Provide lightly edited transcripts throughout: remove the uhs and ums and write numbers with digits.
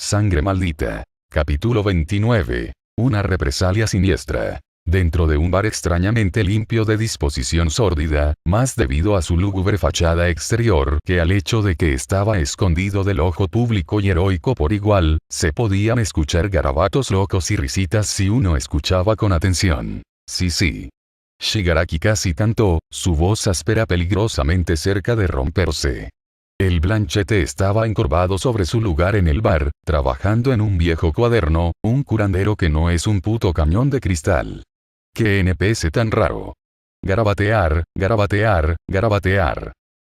Sangre maldita. Capítulo 29. Una represalia siniestra. Dentro de un bar extrañamente limpio de disposición sórdida, más debido a su lúgubre fachada exterior que al hecho de que estaba escondido del ojo público y heroico por igual, se podían escuchar garabatos locos y risitas si uno escuchaba con atención. Sí. Shigaraki casi cantó, su voz áspera peligrosamente cerca de romperse. El Blanchete estaba encorvado sobre su lugar en el bar, trabajando en un viejo cuaderno, un curandero que no es un puto cañón de cristal. ¡Qué NPC tan raro! Garabatear.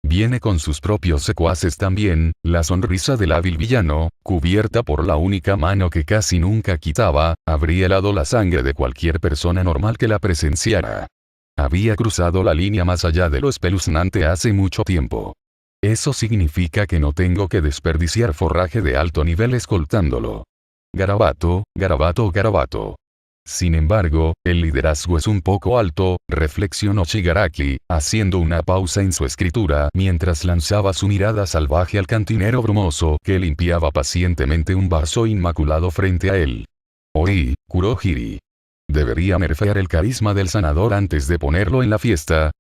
Viene con sus propios secuaces también, la sonrisa del hábil villano, cubierta por la única mano que casi nunca quitaba, habría helado la sangre de cualquier persona normal que la presenciara. Había cruzado la línea más allá de lo espeluznante hace mucho tiempo. Eso significa que no tengo que desperdiciar forraje de alto nivel escoltándolo. Garabato. Sin embargo, el liderazgo es un poco alto, reflexionó Shigaraki, haciendo una pausa en su escritura mientras lanzaba su mirada salvaje al cantinero brumoso que limpiaba pacientemente un vaso inmaculado frente a él. Oí, Kurohiri. ¿Debería nerfear el carisma del sanador antes de ponerlo en la fiesta?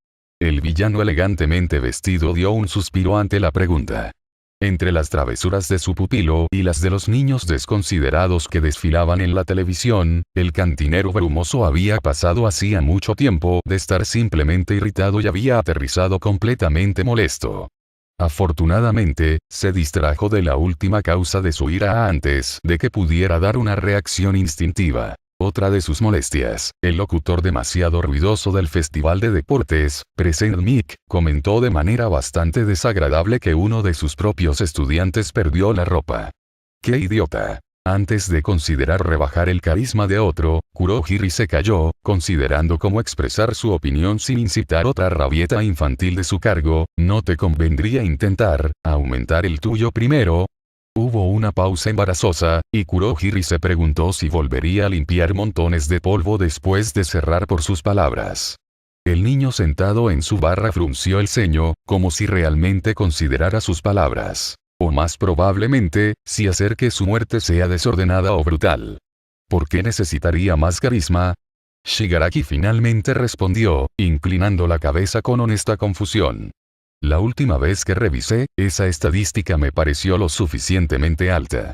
El villano elegantemente vestido dio un suspiro ante la pregunta. Entre las travesuras de su pupilo y las de los niños desconsiderados que desfilaban en la televisión, el cantinero brumoso había pasado hacía mucho tiempo de estar simplemente irritado y había aterrizado completamente molesto. Afortunadamente, se distrajo de la última causa de su ira antes de que pudiera dar una reacción instintiva. Otra de sus molestias, el locutor demasiado ruidoso del Festival de Deportes, Present Mic, comentó de manera bastante desagradable que uno de sus propios estudiantes perdió la ropa. ¡Qué idiota! Antes de considerar rebajar el carisma de otro, Kurohiri se calló, considerando cómo expresar su opinión sin incitar otra rabieta infantil de su cargo. ¿No te convendría intentar aumentar el tuyo primero? Hubo una pausa embarazosa, y Kurohiri se preguntó si volvería a limpiar montones de polvo después de cerrar por sus palabras. El niño sentado en su barra frunció el ceño, como si realmente considerara sus palabras. O más probablemente, si hacer que su muerte sea desordenada o brutal. ¿Por qué necesitaría más carisma? Shigaraki finalmente respondió, inclinando la cabeza con honesta confusión. La última vez que revisé, esa estadística me pareció lo suficientemente alta.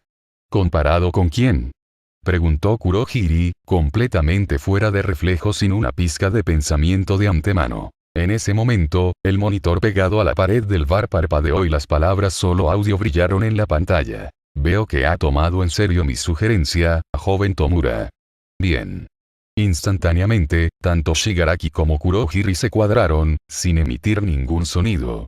¿Comparado con quién? Preguntó Kurohiri, completamente fuera de reflejo sin una pizca de pensamiento de antemano. En ese momento, el monitor pegado a la pared del bar parpadeó y las palabras solo audio brillaron en la pantalla. Veo que ha tomado en serio mi sugerencia, joven Tomura. Bien. Instantáneamente, tanto Shigaraki como Kurohiri se cuadraron, sin emitir ningún sonido.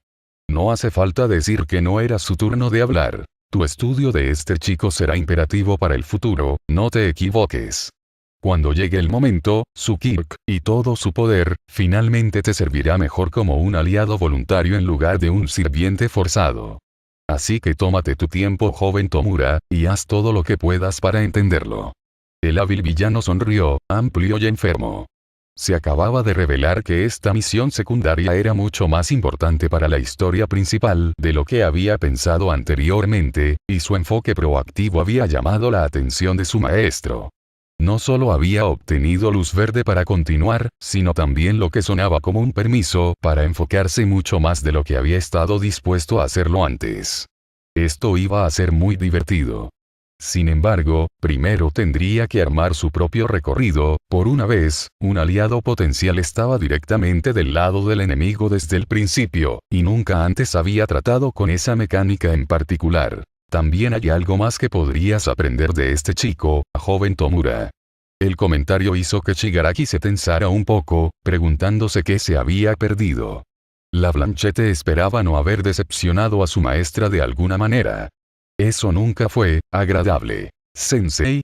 No hace falta decir que no era su turno de hablar. Tu estudio de este chico será imperativo para el futuro, no te equivoques. Cuando llegue el momento, su Kirk, y todo su poder, finalmente te servirá mejor como un aliado voluntario en lugar de un sirviente forzado. Así que tómate tu tiempo, joven Tomura, y haz todo lo que puedas para entenderlo. El hábil villano sonrió, amplio y enfermo. Se acababa de revelar que esta misión secundaria era mucho más importante para la historia principal de lo que había pensado anteriormente, y su enfoque proactivo había llamado la atención de su maestro. No solo había obtenido luz verde para continuar, sino también lo que sonaba como un permiso para enfocarse mucho más de lo que había estado dispuesto a hacerlo antes. Esto iba a ser muy divertido. Sin embargo, primero tendría que armar su propio recorrido. Por una vez, un aliado potencial estaba directamente del lado del enemigo desde el principio, y nunca antes había tratado con esa mecánica en particular. También hay algo más que podrías aprender de este chico, joven Tomura. El comentario hizo que Shigaraki se tensara un poco, preguntándose qué se había perdido. La Blanchete esperaba no haber decepcionado a su maestra de alguna manera. Eso nunca fue agradable. ¿Sensei?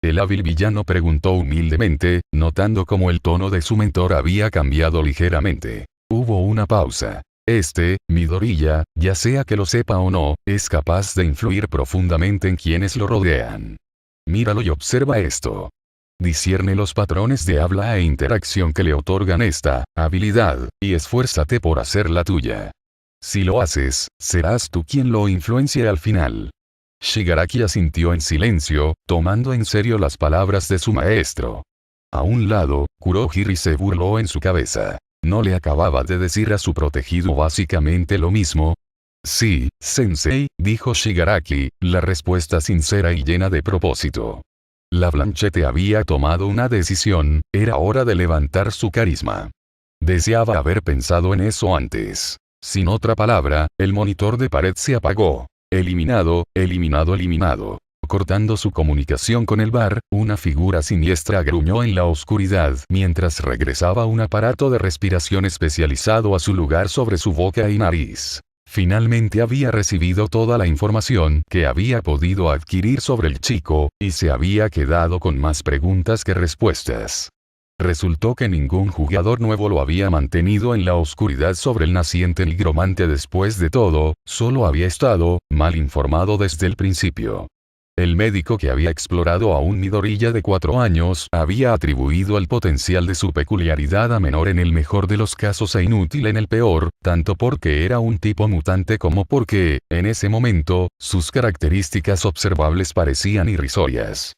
El hábil villano preguntó humildemente, notando cómo el tono de su mentor había cambiado ligeramente. Hubo una pausa. Midoriya, ya sea que lo sepa o no, es capaz de influir profundamente en quienes lo rodean. Míralo y observa esto. Discierne los patrones de habla e interacción que le otorgan esta habilidad, y esfuérzate por hacer la tuya. Si lo haces, serás tú quien lo influencie al final. Shigaraki asintió en silencio, tomando en serio las palabras de su maestro. A un lado, Kurohiri se burló en su cabeza. ¿No le acababa de decir a su protegido básicamente lo mismo? Sí, sensei, dijo Shigaraki, la respuesta sincera y llena de propósito. La Blanchette había tomado una decisión, era hora de levantar su carisma. Deseaba haber pensado en eso antes. Sin otra palabra, el monitor de pared se apagó. Eliminado, eliminado, eliminado. Cortando su comunicación con el bar, una figura siniestra gruñó en la oscuridad mientras regresaba un aparato de respiración especializado a su lugar sobre su boca y nariz. Finalmente había recibido toda la información que había podido adquirir sobre el chico, y se había quedado con más preguntas que respuestas. Resultó que ningún jugador nuevo lo había mantenido en la oscuridad sobre el naciente nigromante después de todo, solo había estado mal informado desde el principio. El médico que había explorado a un Midoriya de 4 años había atribuido el potencial de su peculiaridad a menor en el mejor de los casos e inútil en el peor, tanto porque era un tipo mutante como porque, en ese momento, sus características observables parecían irrisorias.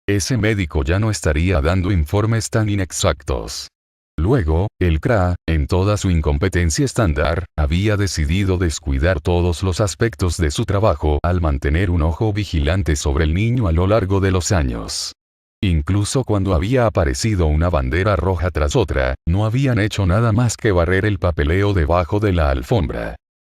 Ese médico ya no estaría dando informes tan inexactos. Luego, el CRA, en toda su incompetencia estándar, había decidido descuidar todos los aspectos de su trabajo al mantener un ojo vigilante sobre el niño a lo largo de los años. Incluso cuando había aparecido una bandera roja tras otra, no habían hecho nada más que barrer el papeleo debajo de la alfombra.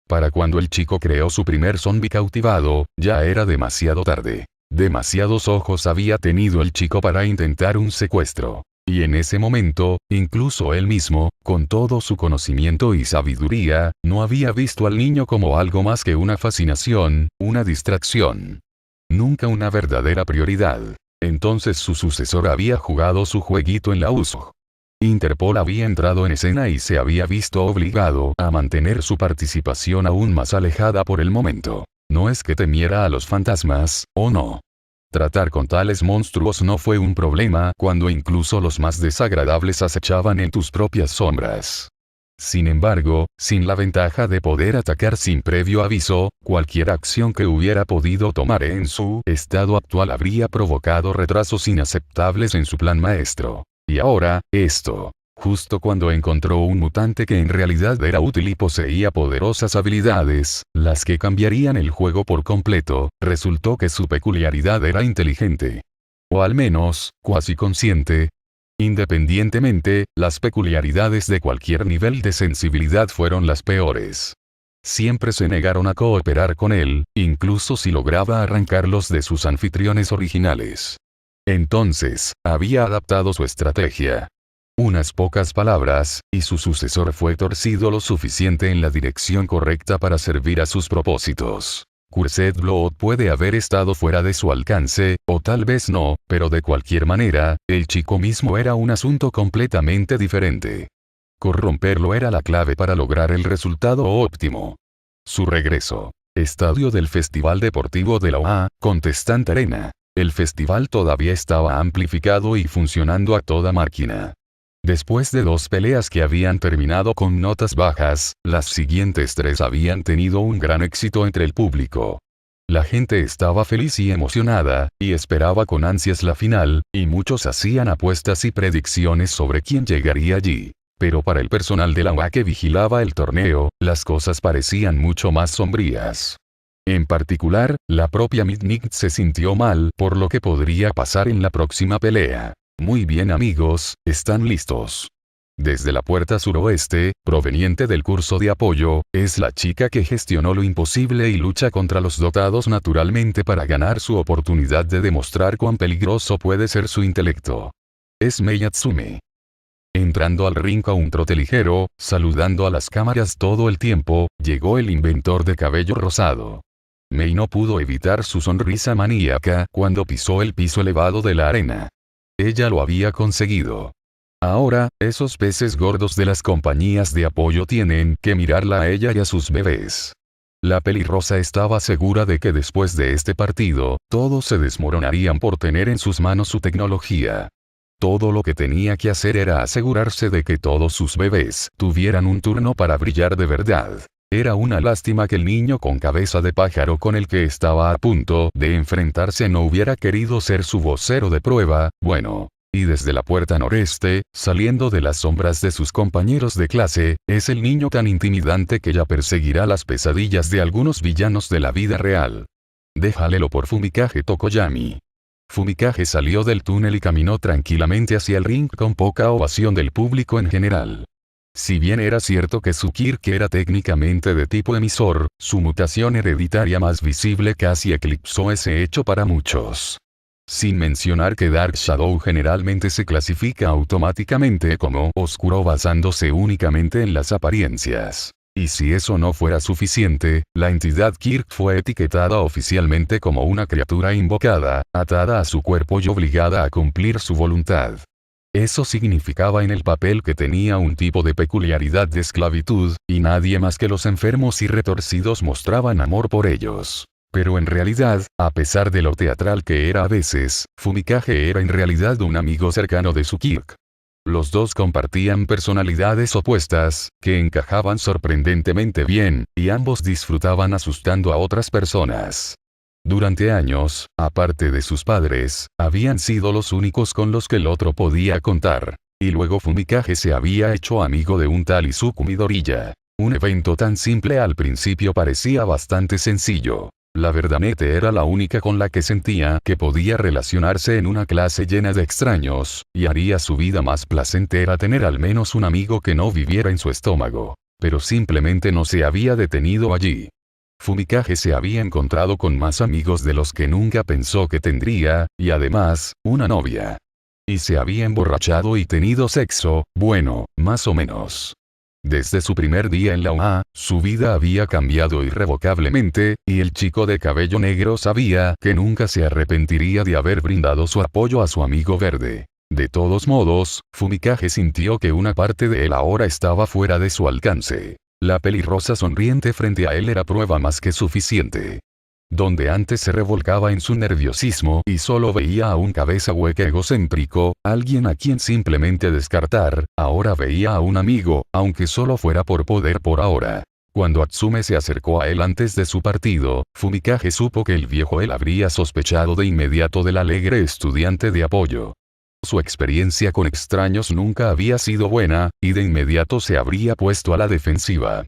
Para cuando el chico creó su primer zombie cautivado, ya era demasiado tarde. Demasiados ojos había tenido el chico para intentar un secuestro. Y en ese momento, incluso él mismo, con todo su conocimiento y sabiduría, no había visto al niño como algo más que una fascinación, una distracción. Nunca una verdadera prioridad. Entonces su sucesor había jugado su jueguito en la USO. Interpol había entrado en escena y se había visto obligado a mantener su participación aún más alejada por el momento. No es que temiera a los fantasmas, ¿o no? Tratar con tales monstruos no fue un problema cuando incluso los más desagradables acechaban en tus propias sombras. Sin embargo, sin la ventaja de poder atacar sin previo aviso, cualquier acción que hubiera podido tomar en su estado actual habría provocado retrasos inaceptables en su plan maestro. Y ahora, esto. Justo cuando encontró un mutante que en realidad era útil y poseía poderosas habilidades, las que cambiarían el juego por completo, resultó que su peculiaridad era inteligente. O al menos, cuasi consciente. Independientemente, las peculiaridades de cualquier nivel de sensibilidad fueron las peores. Siempre se negaron a cooperar con él, incluso si lograba arrancarlos de sus anfitriones originales. Entonces, había adaptado su estrategia. Unas pocas palabras, y su sucesor fue torcido lo suficiente en la dirección correcta para servir a sus propósitos. Cursed Blood puede haber estado fuera de su alcance, o tal vez no, pero de cualquier manera, el chico mismo era un asunto completamente diferente. Corromperlo era la clave para lograr el resultado óptimo. Su regreso. Estadio del Festival Deportivo de la OA, Contestant Arena. El festival todavía estaba amplificado y funcionando a toda máquina. Después de 2 peleas que habían terminado con notas bajas, las siguientes 3 habían tenido un gran éxito entre el público. La gente estaba feliz y emocionada, y esperaba con ansias la final, y muchos hacían apuestas y predicciones sobre quién llegaría allí. Pero para el personal de la UA que vigilaba el torneo, las cosas parecían mucho más sombrías. En particular, la propia Midnight se sintió mal por lo que podría pasar en la próxima pelea. Muy bien amigos, ¿están listos? Desde la puerta suroeste, proveniente del curso de apoyo, es la chica que gestionó lo imposible y lucha contra los dotados naturalmente para ganar su oportunidad de demostrar cuán peligroso puede ser su intelecto. Es Mei Natsume. Entrando al ring a un trote ligero, saludando a las cámaras todo el tiempo, llegó el inventor de cabello rosado. Mei no pudo evitar su sonrisa maníaca cuando pisó el piso elevado de la arena. Ella lo había conseguido. Ahora, esos peces gordos de las compañías de apoyo tienen que mirarla a ella y a sus bebés. La pelirrosa estaba segura de que después de este partido, todos se desmoronarían por tener en sus manos su tecnología. Todo lo que tenía que hacer era asegurarse de que todos sus bebés tuvieran un turno para brillar de verdad. Era una lástima que el niño con cabeza de pájaro con el que estaba a punto de enfrentarse no hubiera querido ser su vocero de prueba, bueno. Y desde la puerta noreste, saliendo de las sombras de sus compañeros de clase, es el niño tan intimidante que ya perseguirá las pesadillas de algunos villanos de la vida real. Déjalelo por Fumikage Tokoyami. Fumikage salió del túnel y caminó tranquilamente hacia el ring con poca ovación del público en general. Si bien era cierto que su Kirk era técnicamente de tipo emisor, su mutación hereditaria más visible casi eclipsó ese hecho para muchos. Sin mencionar que Dark Shadow generalmente se clasifica automáticamente como oscuro basándose únicamente en las apariencias. Y si eso no fuera suficiente, la entidad Kirk fue etiquetada oficialmente como una criatura invocada, atada a su cuerpo y obligada a cumplir su voluntad. Eso significaba en el papel que tenía un tipo de peculiaridad de esclavitud, y nadie más que los enfermos y retorcidos mostraban amor por ellos. Pero en realidad, a pesar de lo teatral que era a veces, Fumikage era en realidad un amigo cercano de su Kirk. Los dos compartían personalidades opuestas, que encajaban sorprendentemente bien, y ambos disfrutaban asustando a otras personas. Durante años, aparte de sus padres, habían sido los únicos con los que el otro podía contar. Y luego Fumikage se había hecho amigo de un tal Izuku Midoriya. Un evento tan simple al principio parecía bastante sencillo. La Verdanete era la única con la que sentía que podía relacionarse en una clase llena de extraños, y haría su vida más placentera tener al menos un amigo que no viviera en su estómago. Pero simplemente no se había detenido allí. Fumikage se había encontrado con más amigos de los que nunca pensó que tendría, y además, una novia. Y se había emborrachado y tenido sexo, bueno, más o menos. Desde su primer día en la UA, su vida había cambiado irrevocablemente, y el chico de cabello negro sabía que nunca se arrepentiría de haber brindado su apoyo a su amigo verde. De todos modos, Fumikage sintió que una parte de él ahora estaba fuera de su alcance. La pelirrosa sonriente frente a él era prueba más que suficiente. Donde antes se revolcaba en su nerviosismo y solo veía a un cabeza hueca egocéntrico, alguien a quien simplemente descartar, ahora veía a un amigo, aunque solo fuera por poder por ahora. Cuando Atsume se acercó a él antes de su partido, Fumikage supo que el viejo él habría sospechado de inmediato del alegre estudiante de apoyo. Su experiencia con extraños nunca había sido buena, y de inmediato se habría puesto a la defensiva.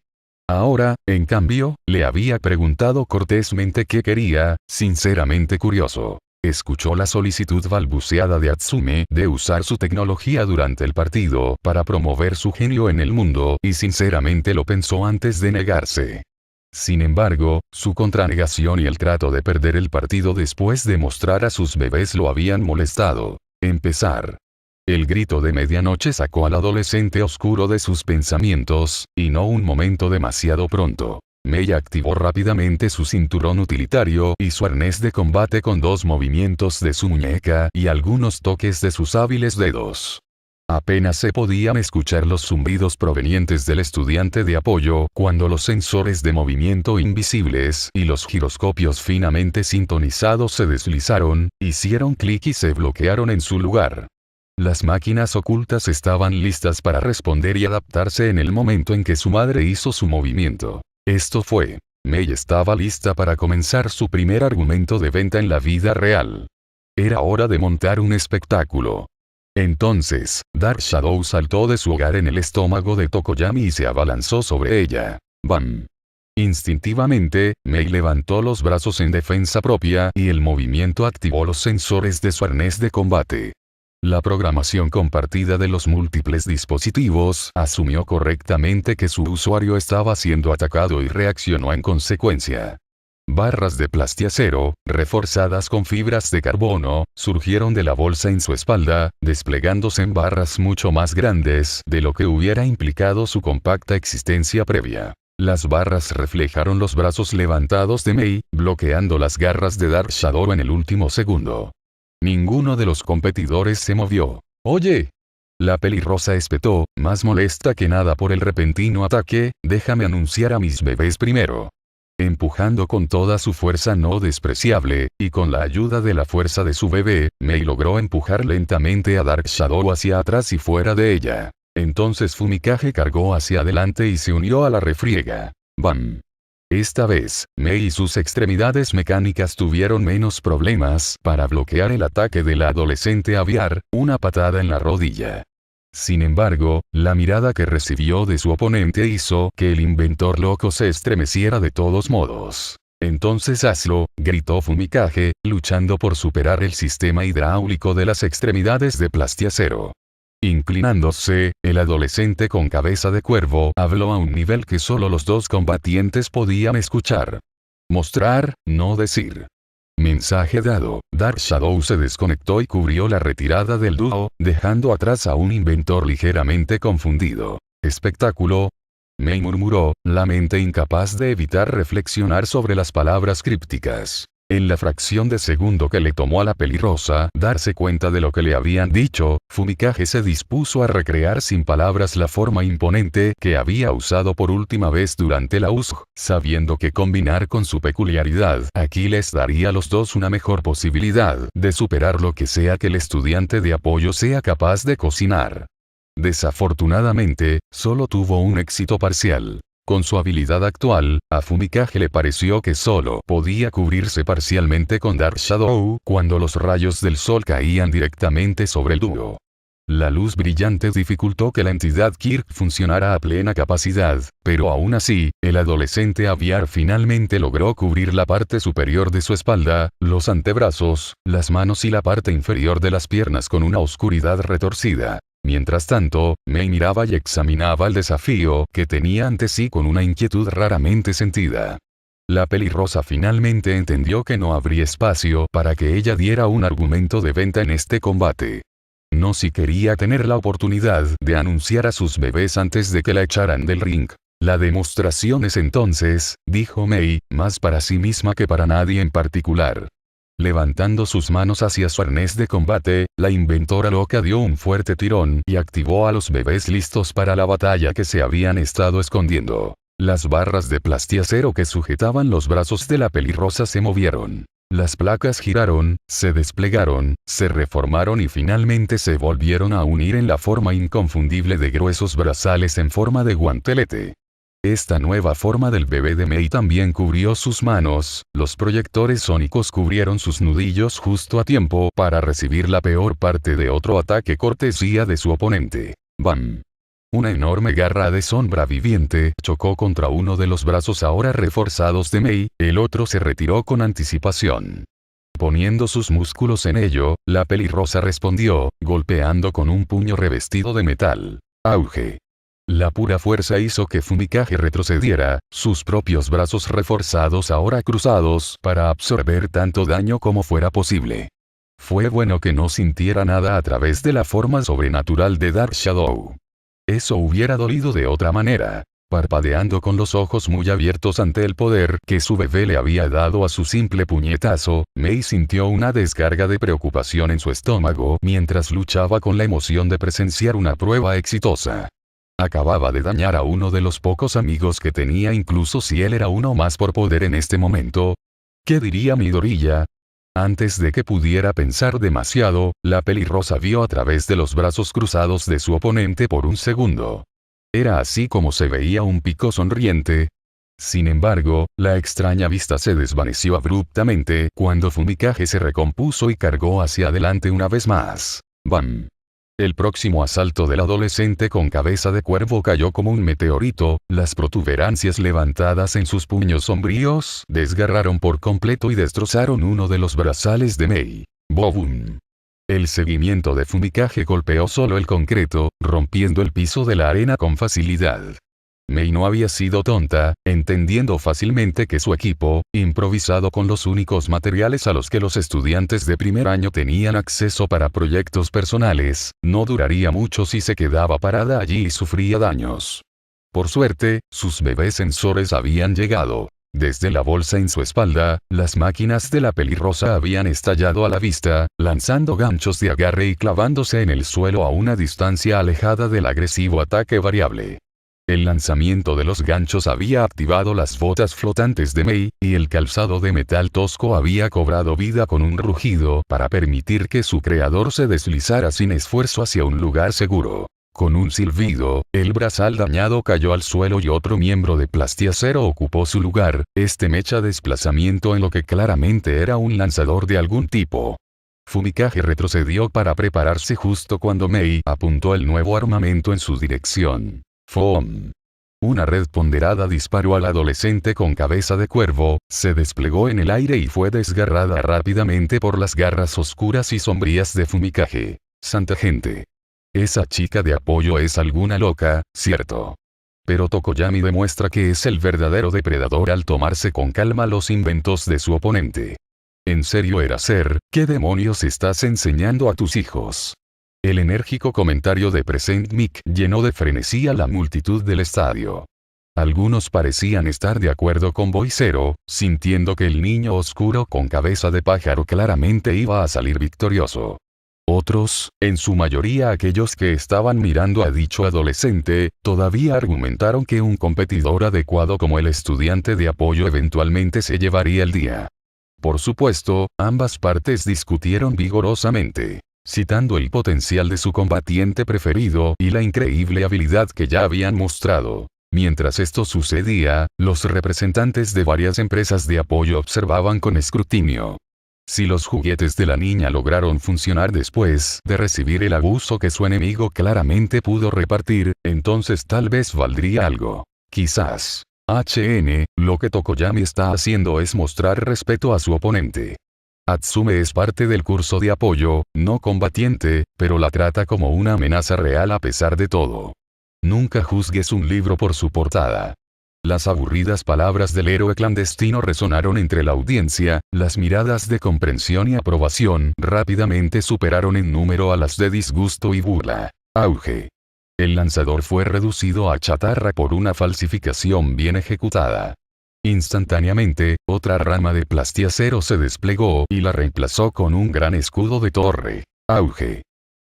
Ahora, en cambio, le había preguntado cortésmente qué quería, sinceramente curioso. Escuchó la solicitud balbuceada de Atsume de usar su tecnología durante el partido para promover su genio en el mundo, y sinceramente lo pensó antes de negarse. Sin embargo, su contranegación y el trato de perder el partido después de mostrar a sus bebés lo habían molestado. Empezar. El grito de medianoche sacó al adolescente oscuro de sus pensamientos, y no un momento demasiado pronto. Mei activó rápidamente su cinturón utilitario y su arnés de combate con 2 movimientos de su muñeca y algunos toques de sus hábiles dedos. Apenas se podían escuchar los zumbidos provenientes del estudiante de apoyo cuando los sensores de movimiento invisibles y los giroscopios finamente sintonizados se deslizaron, hicieron clic y se bloquearon en su lugar. Las máquinas ocultas estaban listas para responder y adaptarse en el momento en que su madre hizo su movimiento. Esto fue. Mei estaba lista para comenzar su primer argumento de venta en la vida real. Era hora de montar un espectáculo. Entonces, Dark Shadow saltó de su hogar en el estómago de Tokoyami y se abalanzó sobre ella. ¡Bam! Instintivamente, Mei levantó los brazos en defensa propia y el movimiento activó los sensores de su arnés de combate. La programación compartida de los múltiples dispositivos asumió correctamente que su usuario estaba siendo atacado y reaccionó en consecuencia. Barras de plastiacero, reforzadas con fibras de carbono, surgieron de la bolsa en su espalda, desplegándose en barras mucho más grandes de lo que hubiera implicado su compacta existencia previa. Las barras reflejaron los brazos levantados de Mei, bloqueando las garras de Dark Shadow en el último segundo. Ninguno de los competidores se movió. «Oye». La pelirrosa espetó, más molesta que nada por el repentino ataque, «déjame anunciar a mis bebés primero». Empujando con toda su fuerza no despreciable, y con la ayuda de la fuerza de su bebé, Mei logró empujar lentamente a Dark Shadow hacia atrás y fuera de ella. Entonces Fumikage cargó hacia adelante y se unió a la refriega. ¡Bam! Esta vez, Mei y sus extremidades mecánicas tuvieron menos problemas para bloquear el ataque de la adolescente aviar, una patada en la rodilla. Sin embargo, la mirada que recibió de su oponente hizo que el inventor loco se estremeciera de todos modos. Entonces hazlo, gritó Fumikage, luchando por superar el sistema hidráulico de las extremidades de Plastiacero. Inclinándose, el adolescente con cabeza de cuervo habló a un nivel que solo los dos combatientes podían escuchar. Mostrar, no decir. Mensaje dado. Dark Shadow se desconectó y cubrió la retirada del dúo, dejando atrás a un inventor ligeramente confundido. ¿Espectáculo? Mei murmuró, la mente incapaz de evitar reflexionar sobre las palabras crípticas. En la fracción de segundo que le tomó a la pelirrosa darse cuenta de lo que le habían dicho, Fumikage se dispuso a recrear sin palabras la forma imponente que había usado por última vez durante la USG, sabiendo que combinar con su peculiaridad aquí les daría a los dos una mejor posibilidad de superar lo que sea que el estudiante de apoyo sea capaz de cocinar. Desafortunadamente, solo tuvo un éxito parcial. Con su habilidad actual, a Fumikage le pareció que solo podía cubrirse parcialmente con Dark Shadow cuando los rayos del sol caían directamente sobre el dúo. La luz brillante dificultó que la entidad Kirk funcionara a plena capacidad, pero aún así, el adolescente aviar finalmente logró cubrir la parte superior de su espalda, los antebrazos, las manos y la parte inferior de las piernas con una oscuridad retorcida. Mientras tanto, Mei miraba y examinaba el desafío que tenía ante sí con una inquietud raramente sentida. La pelirrosa finalmente entendió que no habría espacio para que ella diera un argumento de venta en este combate. No si quería tener la oportunidad de anunciar a sus bebés antes de que la echaran del ring. La demostración es entonces, dijo Mei, más para sí misma que para nadie en particular. Levantando sus manos hacia su arnés de combate, la inventora loca dio un fuerte tirón y activó a los bebés listos para la batalla que se habían estado escondiendo. Las barras de plastiacero que sujetaban los brazos de la pelirrosa se movieron. Las placas giraron, se desplegaron, se reformaron y finalmente se volvieron a unir en la forma inconfundible de gruesos brazales en forma de guantelete. Esta nueva forma del bebé de Mei también cubrió sus manos, los proyectores sónicos cubrieron sus nudillos justo a tiempo para recibir la peor parte de otro ataque cortesía de su oponente. ¡Bam! Una enorme garra de sombra viviente chocó contra uno de los brazos ahora reforzados de Mei, el otro se retiró con anticipación. Poniendo sus músculos en ello, la pelirrosa respondió, golpeando con un puño revestido de metal. ¡Auge! La pura fuerza hizo que Fumikage retrocediera, sus propios brazos reforzados ahora cruzados para absorber tanto daño como fuera posible. Fue bueno que no sintiera nada a través de la forma sobrenatural de Dark Shadow. Eso hubiera dolido de otra manera. Parpadeando con los ojos muy abiertos ante el poder que su bebé le había dado a su simple puñetazo, Mei sintió una descarga de preocupación en su estómago mientras luchaba con la emoción de presenciar una prueba exitosa. Acababa de dañar a uno de los pocos amigos que tenía incluso si él era uno más por poder en este momento. ¿Qué diría Midoriya? Antes de que pudiera pensar demasiado, la pelirrosa vio a través de los brazos cruzados de su oponente por un segundo. Era así como se veía un pico sonriente. Sin embargo, la extraña vista se desvaneció abruptamente cuando Fumikage se recompuso y cargó hacia adelante una vez más. ¡Bam! El próximo asalto del adolescente con cabeza de cuervo cayó como un meteorito, las protuberancias levantadas en sus puños sombríos desgarraron por completo y destrozaron uno de los brazales de Mei. ¡Boom! El seguimiento de Fumikage golpeó solo el concreto, rompiendo el piso de la arena con facilidad. Mei no había sido tonta, entendiendo fácilmente que su equipo, improvisado con los únicos materiales a los que los estudiantes de primer año tenían acceso para proyectos personales, no duraría mucho si se quedaba parada allí y sufría daños. Por suerte, sus bebés sensores habían llegado. Desde la bolsa en su espalda, las máquinas de la pelirrosa habían estallado a la vista, lanzando ganchos de agarre y clavándose en el suelo a una distancia alejada del agresivo ataque variable. El lanzamiento de los ganchos había activado las botas flotantes de Mei, y el calzado de metal tosco había cobrado vida con un rugido para permitir que su creador se deslizara sin esfuerzo hacia un lugar seguro. Con un silbido, el brazal dañado cayó al suelo y otro miembro de Plastiacero ocupó su lugar, este mecha desplazamiento en lo que claramente era un lanzador de algún tipo. Fumikage retrocedió para prepararse justo cuando Mei apuntó el nuevo armamento en su dirección. ¡Fom! Una red ponderada disparó al adolescente con cabeza de cuervo, se desplegó en el aire y fue desgarrada rápidamente por las garras oscuras y sombrías de Fumikage. Santa gente. Esa chica de apoyo es alguna loca, ¿cierto? Pero Tokoyami demuestra que es el verdadero depredador al tomarse con calma los inventos de su oponente. ¿En serio Eraser, qué demonios estás enseñando a tus hijos? El enérgico comentario de Present Mic llenó de frenesí a la multitud del estadio. Algunos parecían estar de acuerdo con Boicero, sintiendo que el niño oscuro con cabeza de pájaro claramente iba a salir victorioso. Otros, en su mayoría aquellos que estaban mirando a dicho adolescente, todavía argumentaron que un competidor adecuado como el estudiante de apoyo eventualmente se llevaría el día. Por supuesto, ambas partes discutieron vigorosamente, citando el potencial de su combatiente preferido y la increíble habilidad que ya habían mostrado. Mientras esto sucedía, los representantes de varias empresas de apoyo observaban con escrutinio. Si los juguetes de la niña lograron funcionar después de recibir el abuso que su enemigo claramente pudo repartir, entonces tal vez valdría algo. Quizás. Lo que Tokoyami está haciendo es mostrar respeto a su oponente. Atsume es parte del curso de apoyo, no combatiente, pero la trata como una amenaza real a pesar de todo. Nunca juzgues un libro por su portada. Las aburridas palabras del héroe clandestino resonaron entre la audiencia, las miradas de comprensión y aprobación rápidamente superaron en número a las de disgusto y burla. Auge. El lanzador fue reducido a chatarra por una falsificación bien ejecutada. Instantáneamente, otra rama de Plastiacero se desplegó y la reemplazó con un gran escudo de torre. Auge.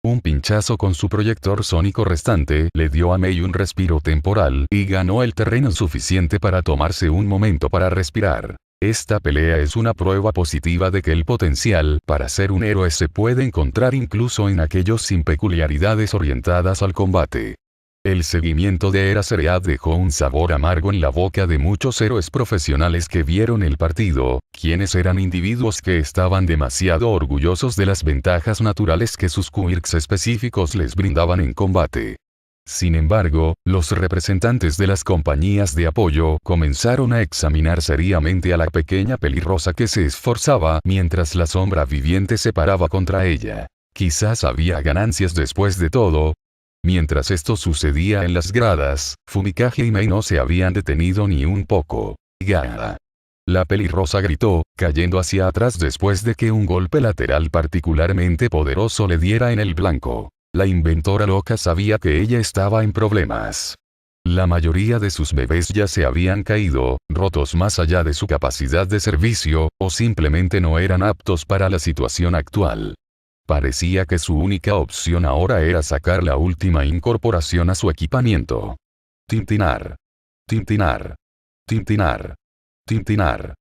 Un pinchazo con su proyector sónico restante le dio a Mei un respiro temporal y ganó el terreno suficiente para tomarse un momento para respirar. Esta pelea es una prueba positiva de que el potencial para ser un héroe se puede encontrar incluso en aquellos sin peculiaridades orientadas al combate. El seguimiento de Eraser dejó un sabor amargo en la boca de muchos héroes profesionales que vieron el partido, quienes eran individuos que estaban demasiado orgullosos de las ventajas naturales que sus quirks específicos les brindaban en combate. Sin embargo, los representantes de las compañías de apoyo comenzaron a examinar seriamente a la pequeña pelirrosa que se esforzaba mientras la sombra viviente se paraba contra ella. Quizás había ganancias después de todo. Mientras esto sucedía en las gradas, Fumikage y Mei no se habían detenido ni un poco. ¡Gana! La pelirrosa gritó, cayendo hacia atrás después de que un golpe lateral particularmente poderoso le diera en el blanco. La inventora loca sabía que ella estaba en problemas. La mayoría de sus bebés ya se habían caído, rotos más allá de su capacidad de servicio, o simplemente no eran aptos para la situación actual. Parecía que su única opción ahora era sacar la última incorporación a su equipamiento. Tintinar. Tintinar. Tintinar. Tintinar.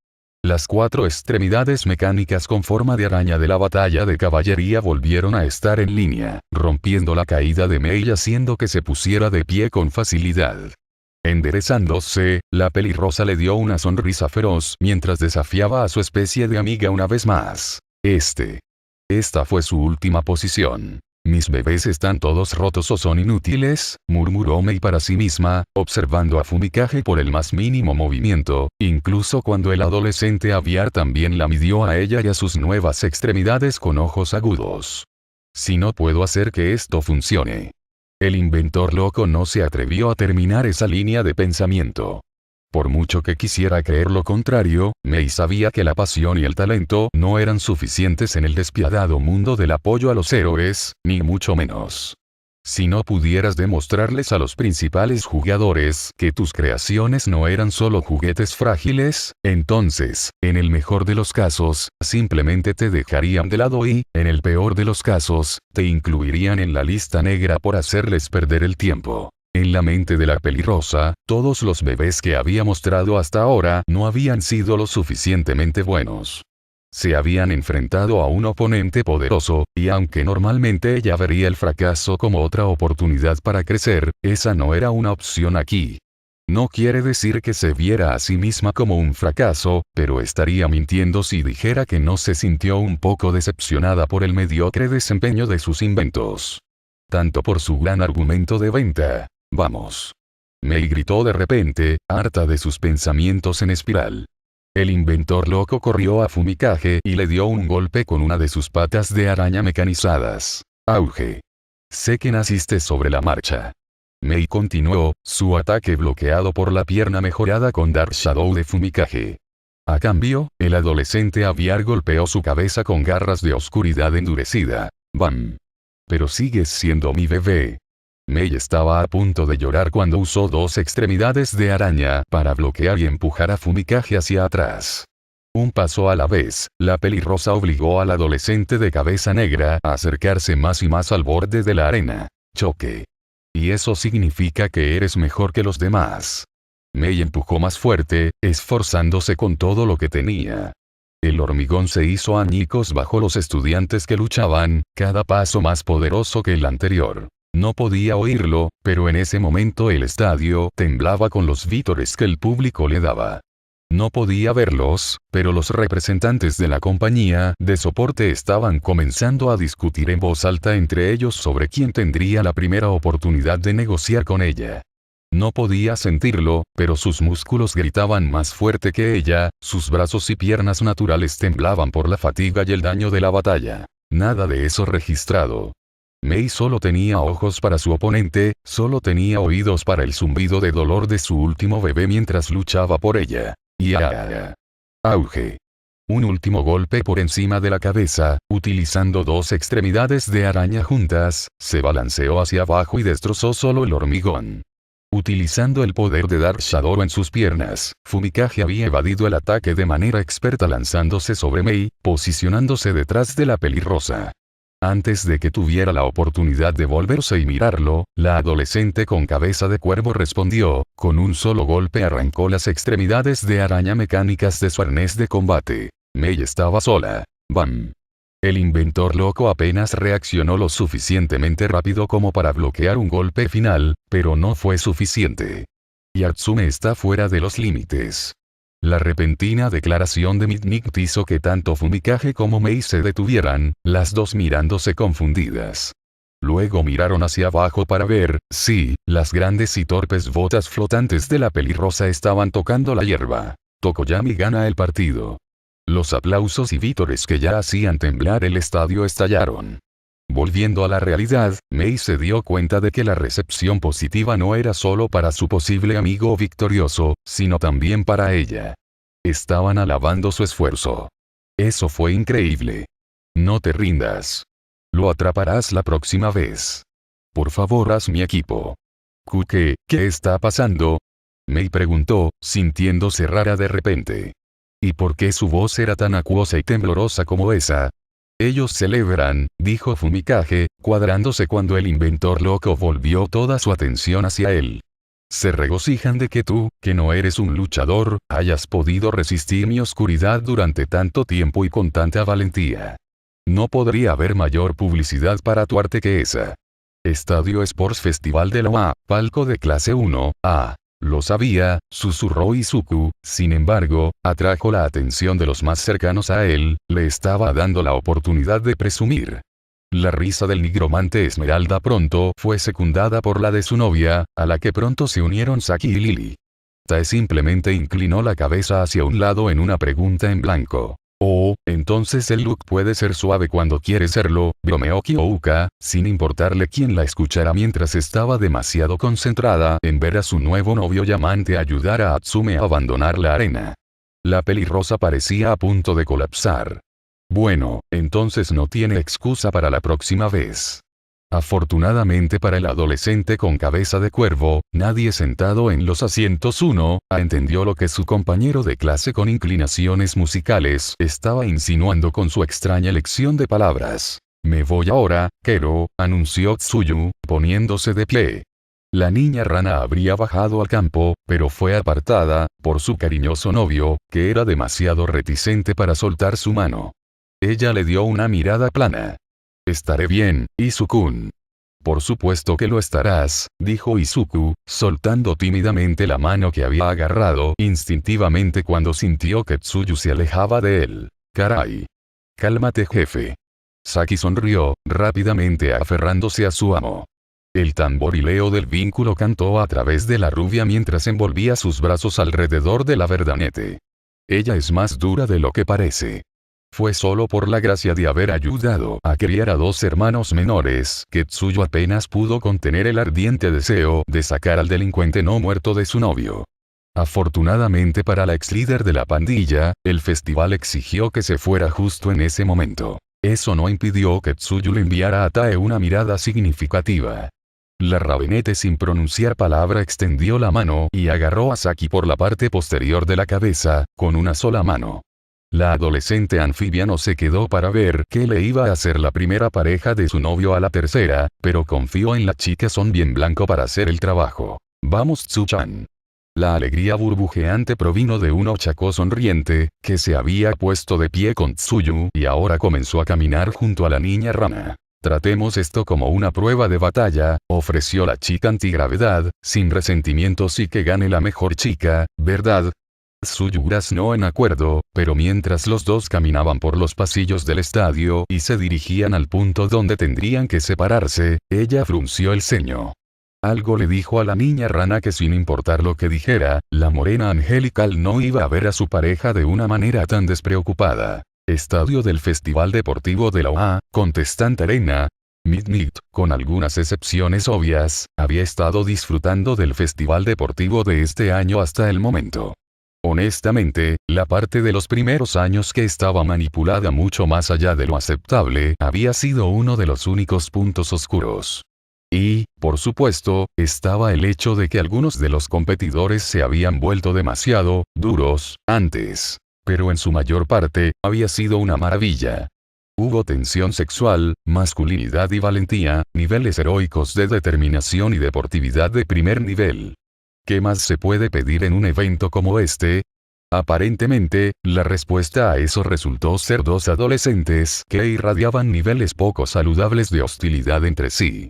Las cuatro extremidades mecánicas con forma de araña de la batalla de caballería volvieron a estar en línea, rompiendo la caída de Mei y haciendo que se pusiera de pie con facilidad. Enderezándose, la pelirrosa le dio una sonrisa feroz mientras desafiaba a su especie de amiga una vez más. Esta fue su última posición. «Mis bebés están todos rotos o son inútiles», murmuró Mei para sí misma, observando a Fumikage por el más mínimo movimiento, incluso cuando el adolescente aviar también la midió a ella y a sus nuevas extremidades con ojos agudos. «Si no puedo hacer que esto funcione». El inventor loco no se atrevió a terminar esa línea de pensamiento. Por mucho que quisiera creer lo contrario, Mei sabía que la pasión y el talento no eran suficientes en el despiadado mundo del apoyo a los héroes, ni mucho menos. Si no pudieras demostrarles a los principales jugadores que tus creaciones no eran solo juguetes frágiles, entonces, en el mejor de los casos, simplemente te dejarían de lado y, en el peor de los casos, te incluirían en la lista negra por hacerles perder el tiempo. En la mente de la pelirrosa, todos los bebés que había mostrado hasta ahora no habían sido lo suficientemente buenos. Se habían enfrentado a un oponente poderoso, y aunque normalmente ella vería el fracaso como otra oportunidad para crecer, esa no era una opción aquí. No quiere decir que se viera a sí misma como un fracaso, pero estaría mintiendo si dijera que no se sintió un poco decepcionada por el mediocre desempeño de sus inventos. Tanto por su gran argumento de venta. Vamos. Mei gritó de repente, harta de sus pensamientos en espiral. El inventor loco corrió a Fumikage y le dio un golpe con una de sus patas de araña mecanizadas. Auge. Sé que naciste sobre la marcha. Mei continuó, su ataque bloqueado por la pierna mejorada con Dark Shadow de Fumikage. A cambio, el adolescente aviar golpeó su cabeza con garras de oscuridad endurecida. ¡Bam! Pero sigues siendo mi bebé. Mei estaba a punto de llorar cuando usó dos extremidades de araña para bloquear y empujar a Fumikage hacia atrás. Un paso a la vez, la pelirrosa obligó al adolescente de cabeza negra a acercarse más y más al borde de la arena. Choque. Y eso significa que eres mejor que los demás. Mei empujó más fuerte, esforzándose con todo lo que tenía. El hormigón se hizo añicos bajo los estudiantes que luchaban, cada paso más poderoso que el anterior. No podía oírlo, pero en ese momento el estadio temblaba con los vítores que el público le daba. No podía verlos, pero los representantes de la compañía de soporte estaban comenzando a discutir en voz alta entre ellos sobre quién tendría la primera oportunidad de negociar con ella. No podía sentirlo, pero sus músculos gritaban más fuerte que ella, sus brazos y piernas naturales temblaban por la fatiga y el daño de la batalla. Nada de eso registrado. Mei solo tenía ojos para su oponente, solo tenía oídos para el zumbido de dolor de su último bebé mientras luchaba por ella. Auge. Un último golpe por encima de la cabeza, utilizando dos extremidades de araña juntas, se balanceó hacia abajo y destrozó solo el hormigón. Utilizando el poder de Dark Shadow en sus piernas, Fumikage había evadido el ataque de manera experta lanzándose sobre Mei, posicionándose detrás de la pelirrosa. Antes de que tuviera la oportunidad de volverse y mirarlo, la adolescente con cabeza de cuervo respondió, con un solo golpe arrancó las extremidades de araña mecánicas de su arnés de combate. Mei estaba sola. ¡Bam! El inventor loco apenas reaccionó lo suficientemente rápido como para bloquear un golpe final, pero no fue suficiente. Yatsume está fuera de los límites. La repentina declaración de Midnight hizo que tanto Fumikage como Mei se detuvieran, las dos mirándose confundidas. Luego miraron hacia abajo para ver, sí, las grandes y torpes botas flotantes de la pelirrosa estaban tocando la hierba. Tokoyami gana el partido. Los aplausos y vítores que ya hacían temblar el estadio estallaron. Volviendo a la realidad, Mei se dio cuenta de que la recepción positiva no era solo para su posible amigo victorioso, sino también para ella. Estaban alabando su esfuerzo. Eso fue increíble. No te rindas. Lo atraparás la próxima vez. Por favor, haz mi equipo. ¿Qué está pasando? Mei preguntó, sintiéndose rara de repente. ¿Y por qué su voz era tan acuosa y temblorosa como esa? Ellos celebran, dijo Fumikage, cuadrándose cuando el inventor loco volvió toda su atención hacia él. Se regocijan de que tú, que no eres un luchador, hayas podido resistir mi oscuridad durante tanto tiempo y con tanta valentía. No podría haber mayor publicidad para tu arte que esa. Estadio Sports Festival de la UA, palco de clase 1A. Lo sabía, susurró Izuku, sin embargo, atrajo la atención de los más cercanos a él, le estaba dando la oportunidad de presumir. La risa del nigromante Esmeralda pronto fue secundada por la de su novia, a la que pronto se unieron Saki y Lily. Tae simplemente inclinó la cabeza hacia un lado en una pregunta en blanco. Oh, entonces el look puede ser suave cuando quiere serlo, bromeó Kyouka, sin importarle quién la escuchara mientras estaba demasiado concentrada en ver a su nuevo novio y amante ayudar a Atsume a abandonar la arena. La pelirrosa parecía a punto de colapsar. Bueno, entonces no tiene excusa para la próxima vez. Afortunadamente para el adolescente con cabeza de cuervo, nadie sentado en los asientos 1A entendió lo que su compañero de clase con inclinaciones musicales estaba insinuando con su extraña elección de palabras. Me voy ahora, Kero, anunció Tsuyu, poniéndose de pie. La niña rana habría bajado al campo, pero fue apartada, por su cariñoso novio, que era demasiado reticente para soltar su mano. Ella le dio una mirada plana. «Estaré bien, Izuku-kun». «Por supuesto que lo estarás», dijo Izuku, soltando tímidamente la mano que había agarrado instintivamente cuando sintió que Tsuyu se alejaba de él. «Caray. Cálmate, jefe». Saki sonrió, rápidamente aferrándose a su amo. El tamborileo del vínculo cantó a través de la rubia mientras envolvía sus brazos alrededor de la verdanete. «Ella es más dura de lo que parece. Fue solo por la gracia de haber ayudado a criar a 2 hermanos menores que Tsuyu apenas pudo contener el ardiente deseo de sacar al delincuente no muerto de su novio». Afortunadamente para la ex líder de la pandilla, el festival exigió que se fuera justo en ese momento. Eso no impidió que Tsuyu le enviara a Tae una mirada significativa. La rabenete sin pronunciar palabra extendió la mano y agarró a Saki por la parte posterior de la cabeza, con una sola mano. La adolescente anfibia no se quedó para ver qué le iba a hacer la primera pareja de su novio a la tercera, pero confió en la chica son bien blanco para hacer el trabajo. «Vamos, Tsu-chan». La alegría burbujeante provino de un Ochako sonriente, que se había puesto de pie con Tsuyu y ahora comenzó a caminar junto a la niña rana. «Tratemos esto como una prueba de batalla», ofreció la chica antigravedad, sin resentimientos y que gane la mejor chica, ¿verdad? Tsuyu graznó en acuerdo, pero mientras los dos caminaban por los pasillos del estadio y se dirigían al punto donde tendrían que separarse, ella frunció el ceño. Algo le dijo a la niña rana que sin importar lo que dijera, la morena angelical no iba a ver a su pareja de una manera tan despreocupada. Estadio del Festival Deportivo de la OA, Contestant Arena. Midnight, con algunas excepciones obvias, había estado disfrutando del festival deportivo de este año hasta el momento. Honestamente, la parte de los primeros años que estaba manipulada mucho más allá de lo aceptable había sido uno de los únicos puntos oscuros. Y, por supuesto, estaba el hecho de que algunos de los competidores se habían vuelto demasiado duros antes. Pero en su mayor parte, había sido una maravilla. Hubo tensión sexual, masculinidad y valentía, niveles heroicos de determinación y deportividad de primer nivel. ¿Qué más se puede pedir en un evento como este? Aparentemente, la respuesta a eso resultó ser 2 adolescentes que irradiaban niveles poco saludables de hostilidad entre sí.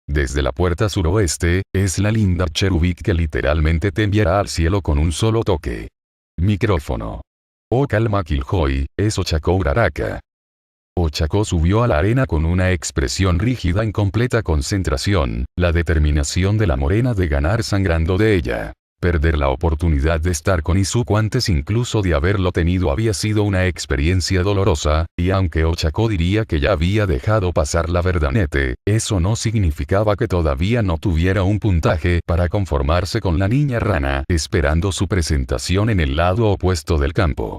Desde la puerta suroeste, es la linda Cherubic que literalmente te enviará al cielo con un solo toque. Micrófono. Oh calma Killjoy, es Ochako Uraraka. Ochako subió a la arena con una expresión rígida en completa concentración, la determinación de la morena de ganar sangrando de ella. Perder la oportunidad de estar con Izuku antes incluso de haberlo tenido había sido una experiencia dolorosa, y aunque Ochako diría que ya había dejado pasar la verdanete, eso no significaba que todavía no tuviera un puntaje para conformarse con la niña rana, esperando su presentación en el lado opuesto del campo.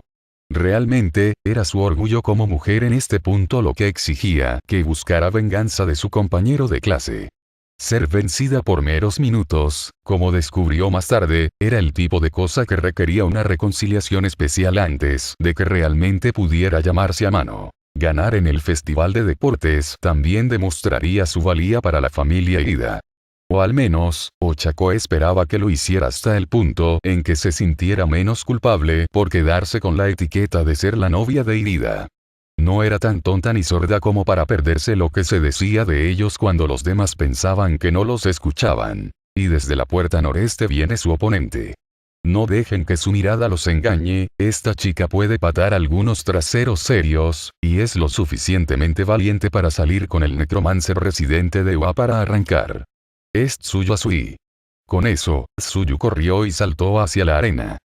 Realmente, era su orgullo como mujer en este punto lo que exigía que buscara venganza de su compañero de clase. Ser vencida por meros minutos, como descubrió más tarde, era el tipo de cosa que requería una reconciliación especial antes de que realmente pudiera llamarse a mano. Ganar en el festival de deportes también demostraría su valía para la familia herida. O al menos, Ochako esperaba que lo hiciera hasta el punto en que se sintiera menos culpable por quedarse con la etiqueta de ser la novia de Irida. No era tan tonta ni sorda como para perderse lo que se decía de ellos cuando los demás pensaban que no los escuchaban. Y desde la puerta noreste viene su oponente. No dejen que su mirada los engañe, esta chica puede patar algunos traseros serios, y es lo suficientemente valiente para salir con el necromancer residente de UA para arrancar. Es Tsuyu Asui. Con eso, Tsuyu corrió y saltó hacia la arena.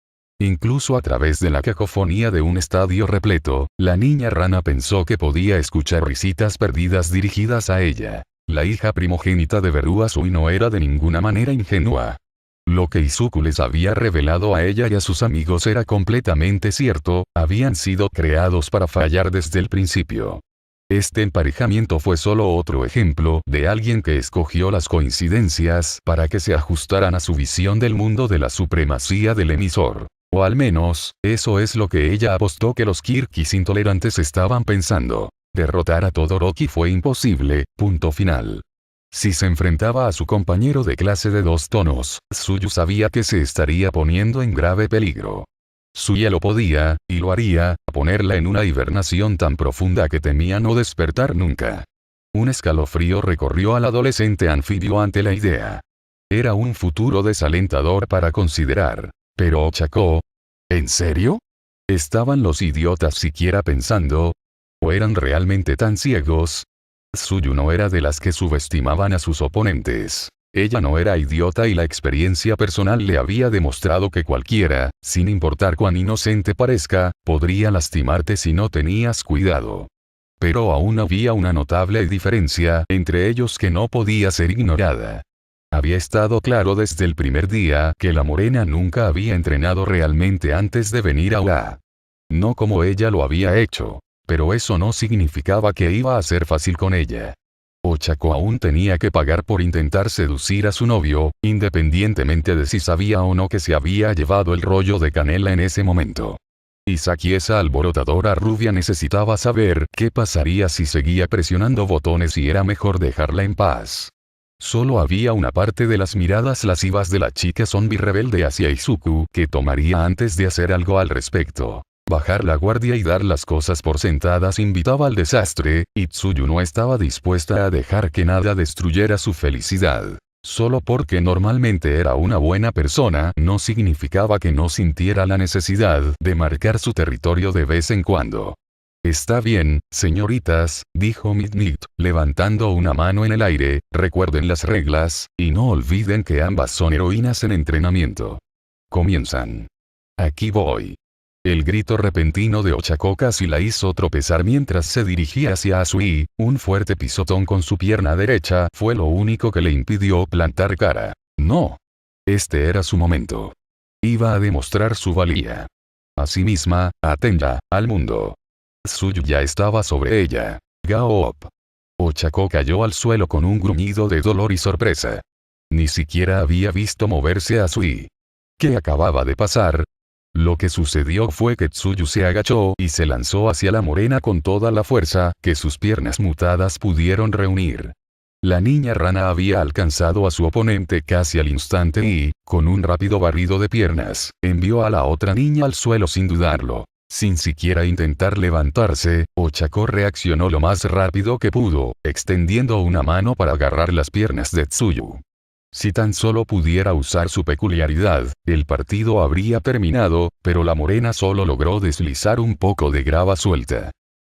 Incluso a través de la cacofonía de un estadio repleto, la niña rana pensó que podía escuchar risitas perdidas dirigidas a ella. La hija primogénita de Beru Asui no era de ninguna manera ingenua. Lo que Izuku les había revelado a ella y a sus amigos era completamente cierto, habían sido creados para fallar desde el principio. Este emparejamiento fue solo otro ejemplo de alguien que escogió las coincidencias para que se ajustaran a su visión del mundo de la supremacía del emisor. O al menos, eso es lo que ella apostó que los Kirkis intolerantes estaban pensando. Derrotar a Todoroki fue imposible, punto final. Si se enfrentaba a su compañero de clase de 2 tonos, Tsuyu sabía que se estaría poniendo en grave peligro. Suya lo podía, y lo haría, ponerla en una hibernación tan profunda que temía no despertar nunca. Un escalofrío recorrió al adolescente anfibio ante la idea. Era un futuro desalentador para considerar. Pero Ochako, ¿en serio? ¿Estaban los idiotas siquiera pensando? ¿O eran realmente tan ciegos? Tsuyu no era de las que subestimaban a sus oponentes. Ella no era idiota y la experiencia personal le había demostrado que cualquiera, sin importar cuán inocente parezca, podría lastimarte si no tenías cuidado. Pero aún había una notable diferencia entre ellos que no podía ser ignorada. Había estado claro desde el primer día que la morena nunca había entrenado realmente antes de venir a UA. No como ella lo había hecho. Pero eso no significaba que iba a ser fácil con ella. Ochako aún tenía que pagar por intentar seducir a su novio, independientemente de si sabía o no que se había llevado el rollo de canela en ese momento. Isaki, esa alborotadora rubia, necesitaba saber qué pasaría si seguía presionando botones y era mejor dejarla en paz. Solo había una parte de las miradas lascivas de la chica zombie rebelde hacia Izuku que tomaría antes de hacer algo al respecto. Bajar la guardia y dar las cosas por sentadas invitaba al desastre, y Tsuyu no estaba dispuesta a dejar que nada destruyera su felicidad. Solo porque normalmente era una buena persona no significaba que no sintiera la necesidad de marcar su territorio de vez en cuando. Está bien, señoritas, dijo Midnight, levantando una mano en el aire, recuerden las reglas, y no olviden que ambas son heroínas en entrenamiento. Comienzan. Aquí voy. El grito repentino de Ochako casi la hizo tropezar mientras se dirigía hacia Asui. Un fuerte pisotón con su pierna derecha fue lo único que le impidió plantar cara. No. Este era su momento. Iba a demostrar su valía. A sí misma, a Tenya, al mundo. Tsuyu ya estaba sobre ella. Gaop. Ochako cayó al suelo con un gruñido de dolor y sorpresa. Ni siquiera había visto moverse a Asui. ¿Qué acababa de pasar? Lo que sucedió fue que Tsuyu se agachó y se lanzó hacia la morena con toda la fuerza que sus piernas mutadas pudieron reunir. La niña rana había alcanzado a su oponente casi al instante y, con un rápido barrido de piernas, envió a la otra niña al suelo sin dudarlo. Sin siquiera intentar levantarse, Ochako reaccionó lo más rápido que pudo, extendiendo una mano para agarrar las piernas de Tsuyu. Si tan solo pudiera usar su peculiaridad, el partido habría terminado, pero la morena solo logró deslizar un poco de grava suelta.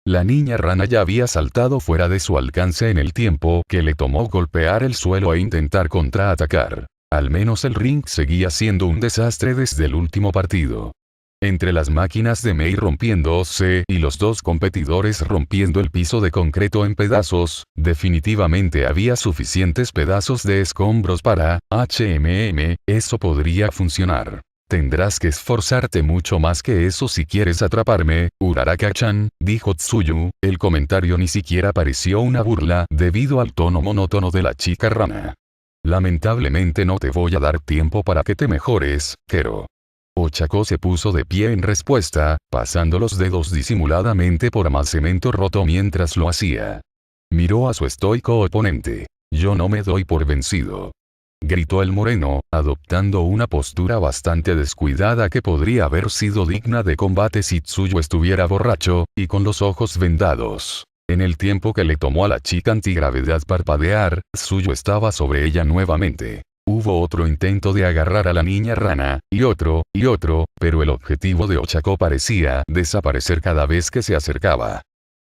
La niña rana ya había saltado fuera de su alcance en el tiempo que le tomó golpear el suelo e intentar contraatacar. Al menos el ring seguía siendo un desastre desde el último partido. Entre las máquinas de Mei rompiéndose y los dos competidores rompiendo el piso de concreto en pedazos, definitivamente había suficientes pedazos de escombros para, eso podría funcionar. Tendrás que esforzarte mucho más que eso si quieres atraparme, Uraraka-chan, dijo Tsuyu. El comentario ni siquiera pareció una burla debido al tono monótono de la chica rana. Lamentablemente no te voy a dar tiempo para que te mejores, Kero. Ochako se puso de pie en respuesta, pasando los dedos disimuladamente por más cemento roto mientras lo hacía. Miró a su estoico oponente. Yo no me doy por vencido. Gritó el moreno, adoptando una postura bastante descuidada que podría haber sido digna de combate si Tsuyu estuviera borracho, y con los ojos vendados. En el tiempo que le tomó a la chica antigravedad parpadear, Tsuyu estaba sobre ella nuevamente. Hubo otro intento de agarrar a la niña rana, y otro, pero el objetivo de Ochako parecía desaparecer cada vez que se acercaba.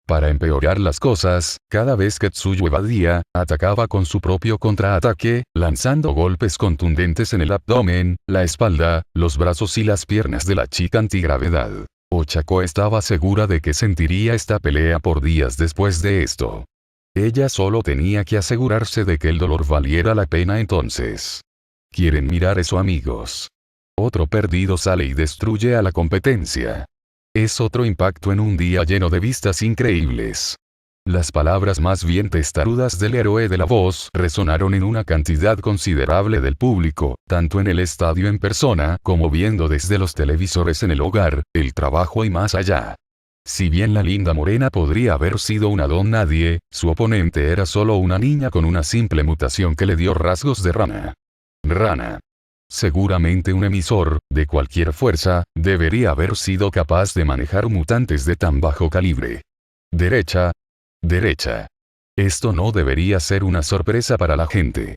Para empeorar las cosas, cada vez que Tsuyu evadía, atacaba con su propio contraataque, lanzando golpes contundentes en el abdomen, la espalda, los brazos y las piernas de la chica antigravedad. Ochako estaba segura de que sentiría esta pelea por días después de esto. Ella solo tenía que asegurarse de que el dolor valiera la pena entonces. ¿Quieren mirar eso, amigos? Otro perdido sale y destruye a la competencia. Es otro impacto en un día lleno de vistas increíbles. Las palabras más bien testarudas del héroe de la voz resonaron en una cantidad considerable del público, tanto en el estadio en persona como viendo desde los televisores en el hogar, el trabajo y más allá. Si bien la linda morena podría haber sido una don nadie, su oponente era solo una niña con una simple mutación que le dio rasgos de rana. Rana. Seguramente un emisor, de cualquier fuerza, debería haber sido capaz de manejar mutantes de tan bajo calibre. Derecha. Derecha. Esto no debería ser una sorpresa para la gente.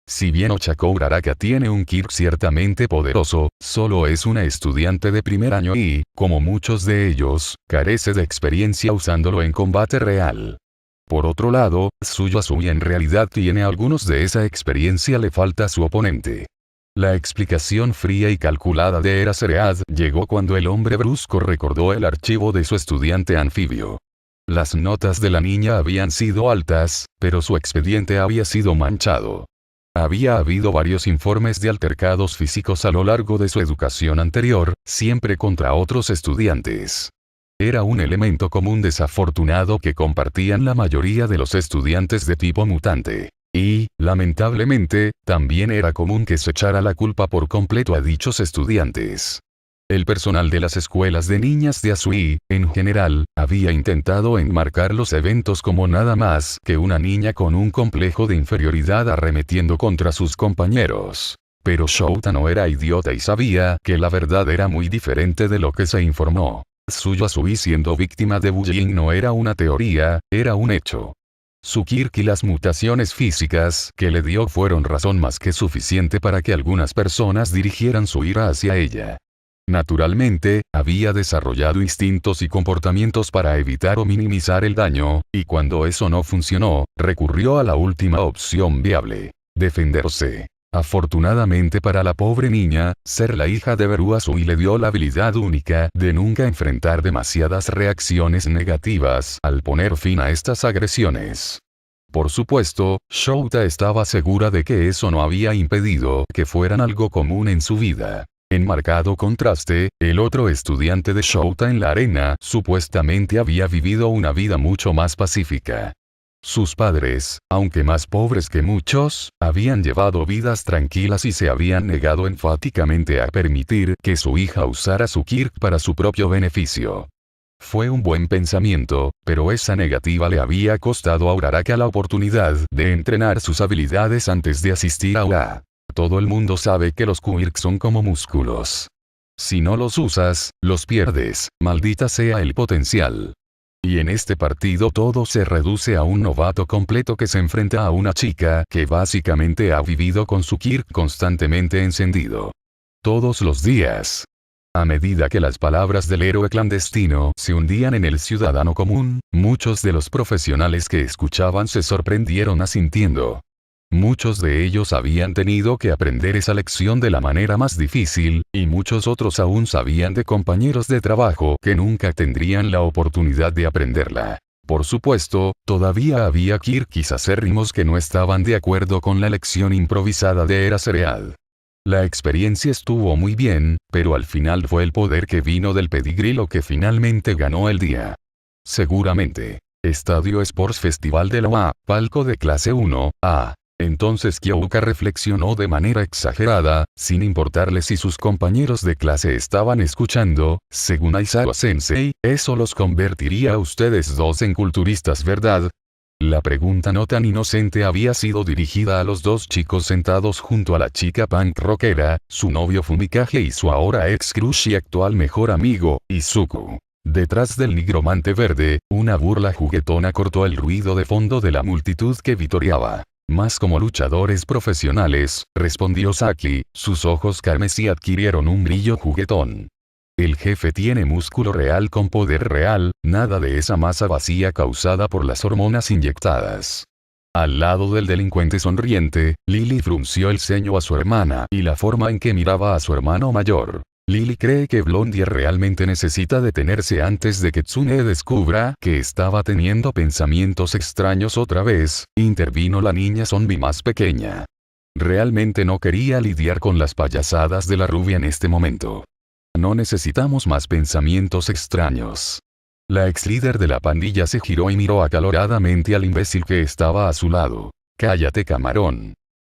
Si bien Ochako Uraraka tiene un Kirk ciertamente poderoso, solo es una estudiante de primer año y, como muchos de ellos, carece de experiencia usándolo en combate real. Por otro lado, Tsuyasui en realidad tiene algunos de esa experiencia, le falta a su oponente. La explicación fría y calculada de Eraserhead llegó cuando el hombre brusco recordó el archivo de su estudiante anfibio. Las notas de la niña habían sido altas, pero su expediente había sido manchado. Había habido varios informes de altercados físicos a lo largo de su educación anterior, siempre contra otros estudiantes. Era un elemento común desafortunado que compartían la mayoría de los estudiantes de tipo mutante. Y, lamentablemente, también era común que se echara la culpa por completo a dichos estudiantes. El personal de las escuelas de niñas de Asui, en general, había intentado enmarcar los eventos como nada más que una niña con un complejo de inferioridad arremetiendo contra sus compañeros. Pero Shouta no era idiota y sabía que la verdad era muy diferente de lo que se informó. Tsuyasui siendo víctima de bullying no era una teoría, era un hecho. Su Kirk y las mutaciones físicas que le dio fueron razón más que suficiente para que algunas personas dirigieran su ira hacia ella. Naturalmente, había desarrollado instintos y comportamientos para evitar o minimizar el daño, y cuando eso no funcionó, recurrió a la última opción viable: defenderse. Afortunadamente para la pobre niña, ser la hija de Beru Asui le dio la habilidad única de nunca enfrentar demasiadas reacciones negativas al poner fin a estas agresiones. Por supuesto, Shouta estaba segura de que eso no había impedido que fueran algo común en su vida. En marcado contraste, el otro estudiante de Shouta en la arena supuestamente había vivido una vida mucho más pacífica. Sus padres, aunque más pobres que muchos, habían llevado vidas tranquilas y se habían negado enfáticamente a permitir que su hija usara su Kirk para su propio beneficio. Fue un buen pensamiento, pero esa negativa le había costado a Uraraka la oportunidad de entrenar sus habilidades antes de asistir a UA. Todo el mundo sabe que los quirks son como músculos. Si no los usas, los pierdes, maldita sea el potencial. Y en este partido todo se reduce a un novato completo que se enfrenta a una chica que básicamente ha vivido con su Kirk constantemente encendido. Todos los días. A medida que las palabras del héroe clandestino se hundían en el ciudadano común, muchos de los profesionales que escuchaban se sorprendieron asintiendo. Muchos de ellos habían tenido que aprender esa lección de la manera más difícil, y muchos otros aún sabían de compañeros de trabajo que nunca tendrían la oportunidad de aprenderla. Por supuesto, todavía había Kirkis acérrimos que no estaban de acuerdo con la lección improvisada de Eraserhead. La experiencia estuvo muy bien, pero al final fue el poder que vino del pedigrí lo que finalmente ganó el día. Seguramente. Estadio Sports Festival de la UA, palco de clase 1A. Entonces Kyoka reflexionó de manera exagerada, sin importarle si sus compañeros de clase estaban escuchando. Según Aizawa-sensei, eso los convertiría a ustedes dos en culturistas, ¿verdad? La pregunta no tan inocente había sido dirigida a los dos chicos sentados junto a la chica punk rockera, su novio Fumikage y su ahora ex crush y actual mejor amigo, Izuku. Detrás del nigromante verde, una burla juguetona cortó el ruido de fondo de la multitud que vitoreaba. Más como luchadores profesionales, respondió Saki, sus ojos carmesí adquirieron un brillo juguetón. El jefe tiene músculo real con poder real, nada de esa masa vacía causada por las hormonas inyectadas. Al lado del delincuente sonriente, Lily frunció el ceño a su hermana y la forma en que miraba a su hermano mayor. Lily cree que Blondie realmente necesita detenerse antes de que Tsune descubra que estaba teniendo pensamientos extraños otra vez, intervino la niña zombie más pequeña. Realmente no quería lidiar con las payasadas de la rubia en este momento. No necesitamos más pensamientos extraños. La ex líder de la pandilla se giró y miró acaloradamente al imbécil que estaba a su lado. Cállate, camarón.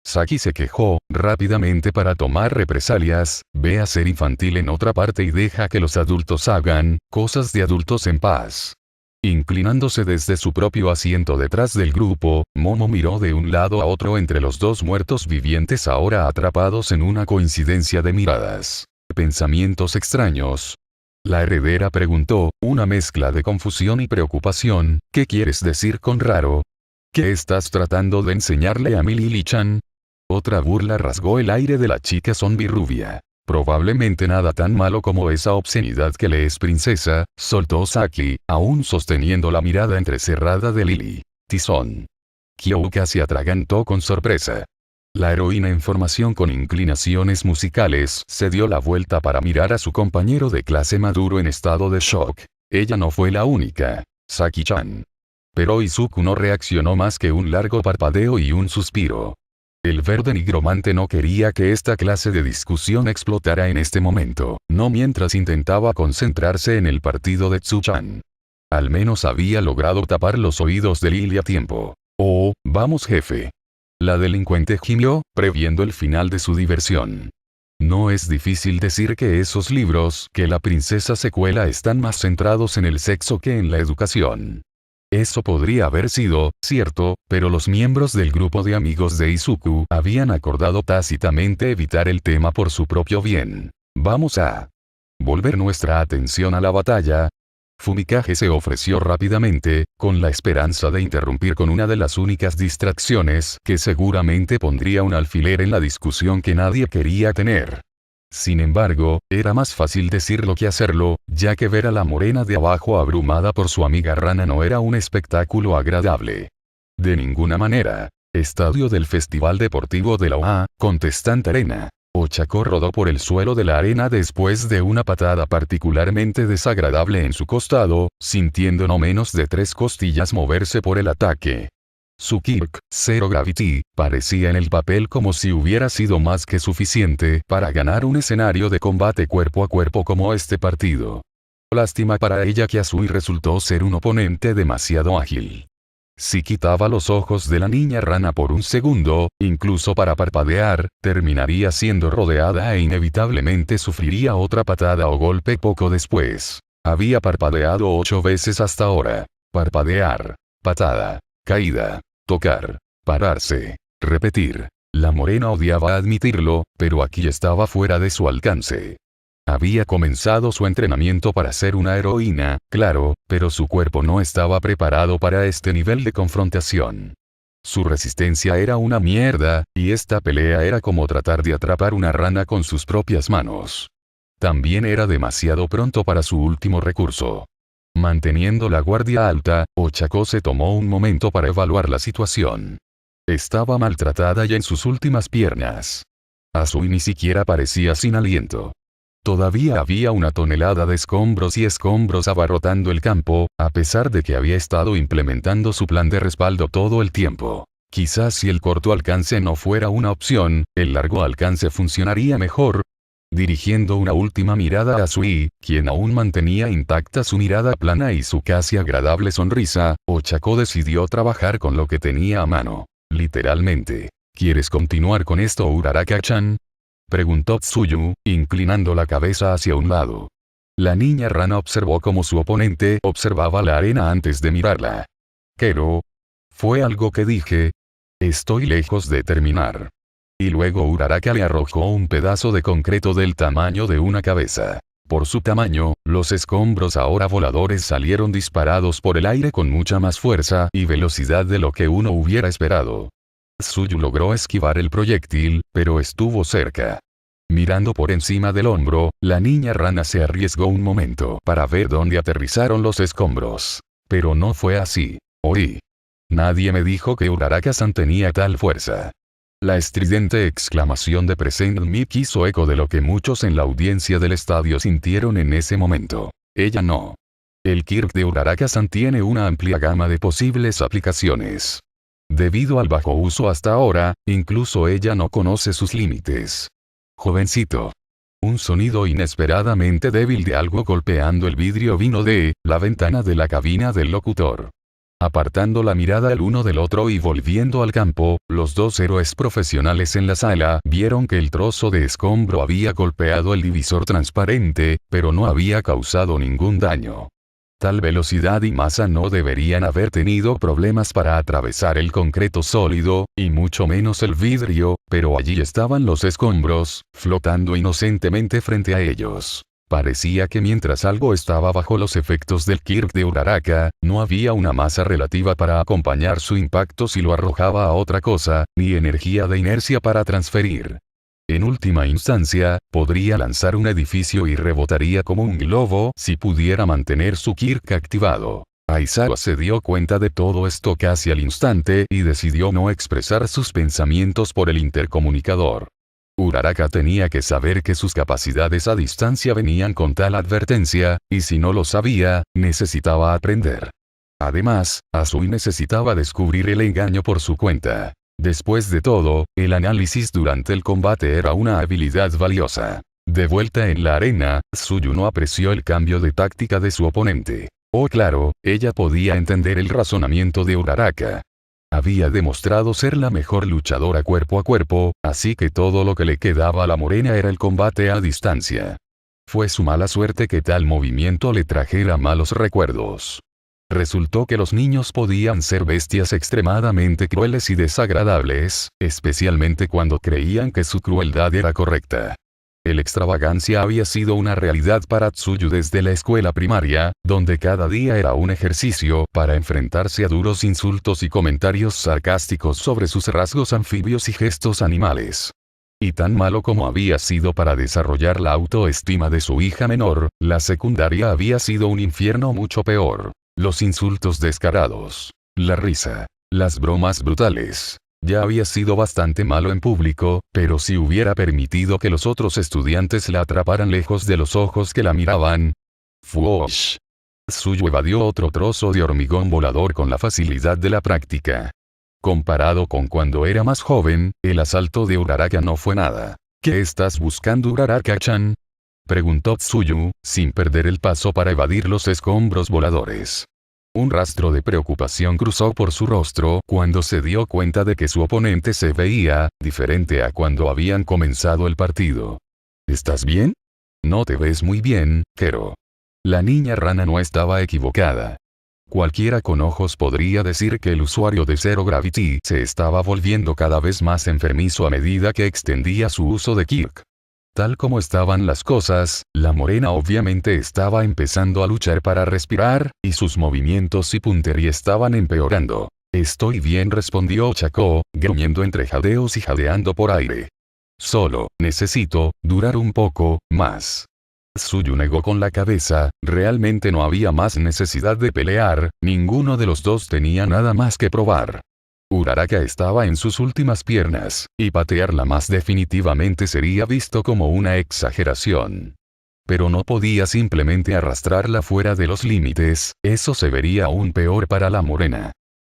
Saki se quejó, rápidamente para tomar represalias, ve a ser infantil en otra parte y deja que los adultos hagan cosas de adultos en paz. Inclinándose desde su propio asiento detrás del grupo, Momo miró de un lado a otro entre los dos muertos vivientes ahora atrapados en una coincidencia de miradas. Pensamientos extraños. La heredera preguntó, una mezcla de confusión y preocupación, ¿qué quieres decir con raro? ¿Qué estás tratando de enseñarle a mi Lily-chan? Otra burla rasgó el aire de la chica zombie rubia. Probablemente nada tan malo como esa obscenidad que le es princesa, soltó Saki, aún sosteniendo la mirada entrecerrada de Lily. Tizón. Kyouka se atragantó con sorpresa. La heroína en formación con inclinaciones musicales se dio la vuelta para mirar a su compañero de clase maduro en estado de shock. Ella no fue la única. Saki-chan. Pero Izuku no reaccionó más que un largo parpadeo y un suspiro. El verde nigromante no quería que esta clase de discusión explotara en este momento, no mientras intentaba concentrarse en el partido de Tsu-chan. Al menos había logrado tapar los oídos de Lily a tiempo. Oh, vamos jefe. La delincuente gimió, previendo el final de su diversión. No es difícil decir que esos libros que la princesa secuela están más centrados en el sexo que en la educación. Eso podría haber sido, cierto, pero los miembros del grupo de amigos de Izuku habían acordado tácitamente evitar el tema por su propio bien. Vamos a volver nuestra atención a la batalla. Fumikage se ofreció rápidamente, con la esperanza de interrumpir con una de las únicas distracciones que seguramente pondría un alfiler en la discusión que nadie quería tener. Sin embargo, era más fácil decirlo que hacerlo, ya que ver a la morena de abajo abrumada por su amiga rana no era un espectáculo agradable. De ninguna manera. Estadio del Festival Deportivo de la OA, Contestant Arena. Ochako rodó por el suelo de la arena después de una patada particularmente desagradable en su costado, sintiendo no menos de 3 costillas moverse por el ataque. Su Kirk, Zero Gravity, parecía en el papel como si hubiera sido más que suficiente para ganar un escenario de combate cuerpo a cuerpo como este partido. Lástima para ella que Asui resultó ser un oponente demasiado ágil. Si quitaba los ojos de la niña rana por un segundo, incluso para parpadear, terminaría siendo rodeada e inevitablemente sufriría otra patada o golpe poco después. Había parpadeado 8 veces hasta ahora. Parpadear. Patada. Caída. Tocar. Pararse. Repetir. La morena odiaba admitirlo, pero aquí estaba fuera de su alcance. Había comenzado su entrenamiento para ser una heroína, claro, pero su cuerpo no estaba preparado para este nivel de confrontación. Su resistencia era una mierda, y esta pelea era como tratar de atrapar una rana con sus propias manos. También era demasiado pronto para su último recurso. Manteniendo la guardia alta, Ochako se tomó un momento para evaluar la situación. Estaba maltratada y en sus últimas piernas. Asui ni siquiera parecía sin aliento. Todavía había una tonelada de escombros y escombros abarrotando el campo, a pesar de que había estado implementando su plan de respaldo todo el tiempo. Quizás si el corto alcance no fuera una opción, el largo alcance funcionaría mejor. Dirigiendo una última mirada a Asui, quien aún mantenía intacta su mirada plana y su casi agradable sonrisa, Ochako decidió trabajar con lo que tenía a mano. Literalmente. ¿Quieres continuar con esto, Uraraka-chan? Preguntó Tsuyu, inclinando la cabeza hacia un lado. La niña rana observó cómo su oponente observaba la arena antes de mirarla. Pero fue algo que dije. Estoy lejos de terminar. Y luego Uraraka le arrojó un pedazo de concreto del tamaño de una cabeza. Por su tamaño, los escombros ahora voladores salieron disparados por el aire con mucha más fuerza y velocidad de lo que uno hubiera esperado. Tsuyu logró esquivar el proyectil, pero estuvo cerca. Mirando por encima del hombro, la niña rana se arriesgó un momento para ver dónde aterrizaron los escombros. Pero no fue así. Oí. Nadie me dijo que Uraraka-san tenía tal fuerza. La estridente exclamación de Present Mic hizo eco de lo que muchos en la audiencia del estadio sintieron en ese momento. Ella no. El Kirk de Uraraka-san tiene una amplia gama de posibles aplicaciones. Debido al bajo uso hasta ahora, incluso ella no conoce sus límites. Jovencito. Un sonido inesperadamente débil de algo golpeando el vidrio vino de la ventana de la cabina del locutor. Apartando la mirada el uno del otro y volviendo al campo, los dos héroes profesionales en la sala vieron que el trozo de escombro había golpeado el divisor transparente, pero no había causado ningún daño. Tal velocidad y masa no deberían haber tenido problemas para atravesar el concreto sólido, y mucho menos el vidrio, pero allí estaban los escombros, flotando inocentemente frente a ellos. Parecía que mientras algo estaba bajo los efectos del Kirk de Uraraka, no había una masa relativa para acompañar su impacto si lo arrojaba a otra cosa, ni energía de inercia para transferir. En última instancia, podría lanzar un edificio y rebotaría como un globo si pudiera mantener su Kirk activado. Aizawa se dio cuenta de todo esto casi al instante y decidió no expresar sus pensamientos por el intercomunicador. Uraraka tenía que saber que sus capacidades a distancia venían con tal advertencia, y si no lo sabía, necesitaba aprender. Además, Asui necesitaba descubrir el engaño por su cuenta. Después de todo, el análisis durante el combate era una habilidad valiosa. De vuelta en la arena, Tsuyu no apreció el cambio de táctica de su oponente. Oh claro, ella podía entender el razonamiento de Uraraka. Había demostrado ser la mejor luchadora cuerpo a cuerpo, así que todo lo que le quedaba a la morena era el combate a distancia. Fue su mala suerte que tal movimiento le trajera malos recuerdos. Resultó que los niños podían ser bestias extremadamente crueles y desagradables, especialmente cuando creían que su crueldad era correcta. El extravagancia había sido una realidad para Tsuyu desde la escuela primaria, donde cada día era un ejercicio para enfrentarse a duros insultos y comentarios sarcásticos sobre sus rasgos anfibios y gestos animales. Y tan malo como había sido para desarrollar la autoestima de su hija menor, la secundaria había sido un infierno mucho peor. Los insultos descarados, la risa, las bromas brutales. Ya había sido bastante malo en público, pero si hubiera permitido que los otros estudiantes la atraparan lejos de los ojos que la miraban. ¡Fuosh! Tsuyu evadió otro trozo de hormigón volador con la facilidad de la práctica. Comparado con cuando era más joven, el asalto de Uraraka no fue nada. ¿Qué estás buscando, Uraraka-chan?, preguntó Tsuyu, sin perder el paso para evadir los escombros voladores. Un rastro de preocupación cruzó por su rostro cuando se dio cuenta de que su oponente se veía diferente a cuando habían comenzado el partido. ¿Estás bien? No te ves muy bien, Kero. La niña rana no estaba equivocada. Cualquiera con ojos podría decir que el usuario de Zero Gravity se estaba volviendo cada vez más enfermizo a medida que extendía su uso de Kirk. Tal como estaban las cosas, la morena obviamente estaba empezando a luchar para respirar, y sus movimientos y puntería estaban empeorando. Estoy bien, respondió Ochako, gruñendo entre jadeos y jadeando por aire. Solo, necesito, durar un poco, más. Tsuyu negó con la cabeza, realmente no había más necesidad de pelear, ninguno de los dos tenía nada más que probar. Uraraka estaba en sus últimas piernas, y patearla más definitivamente sería visto como una exageración. Pero no podía simplemente arrastrarla fuera de los límites, eso se vería aún peor para la morena.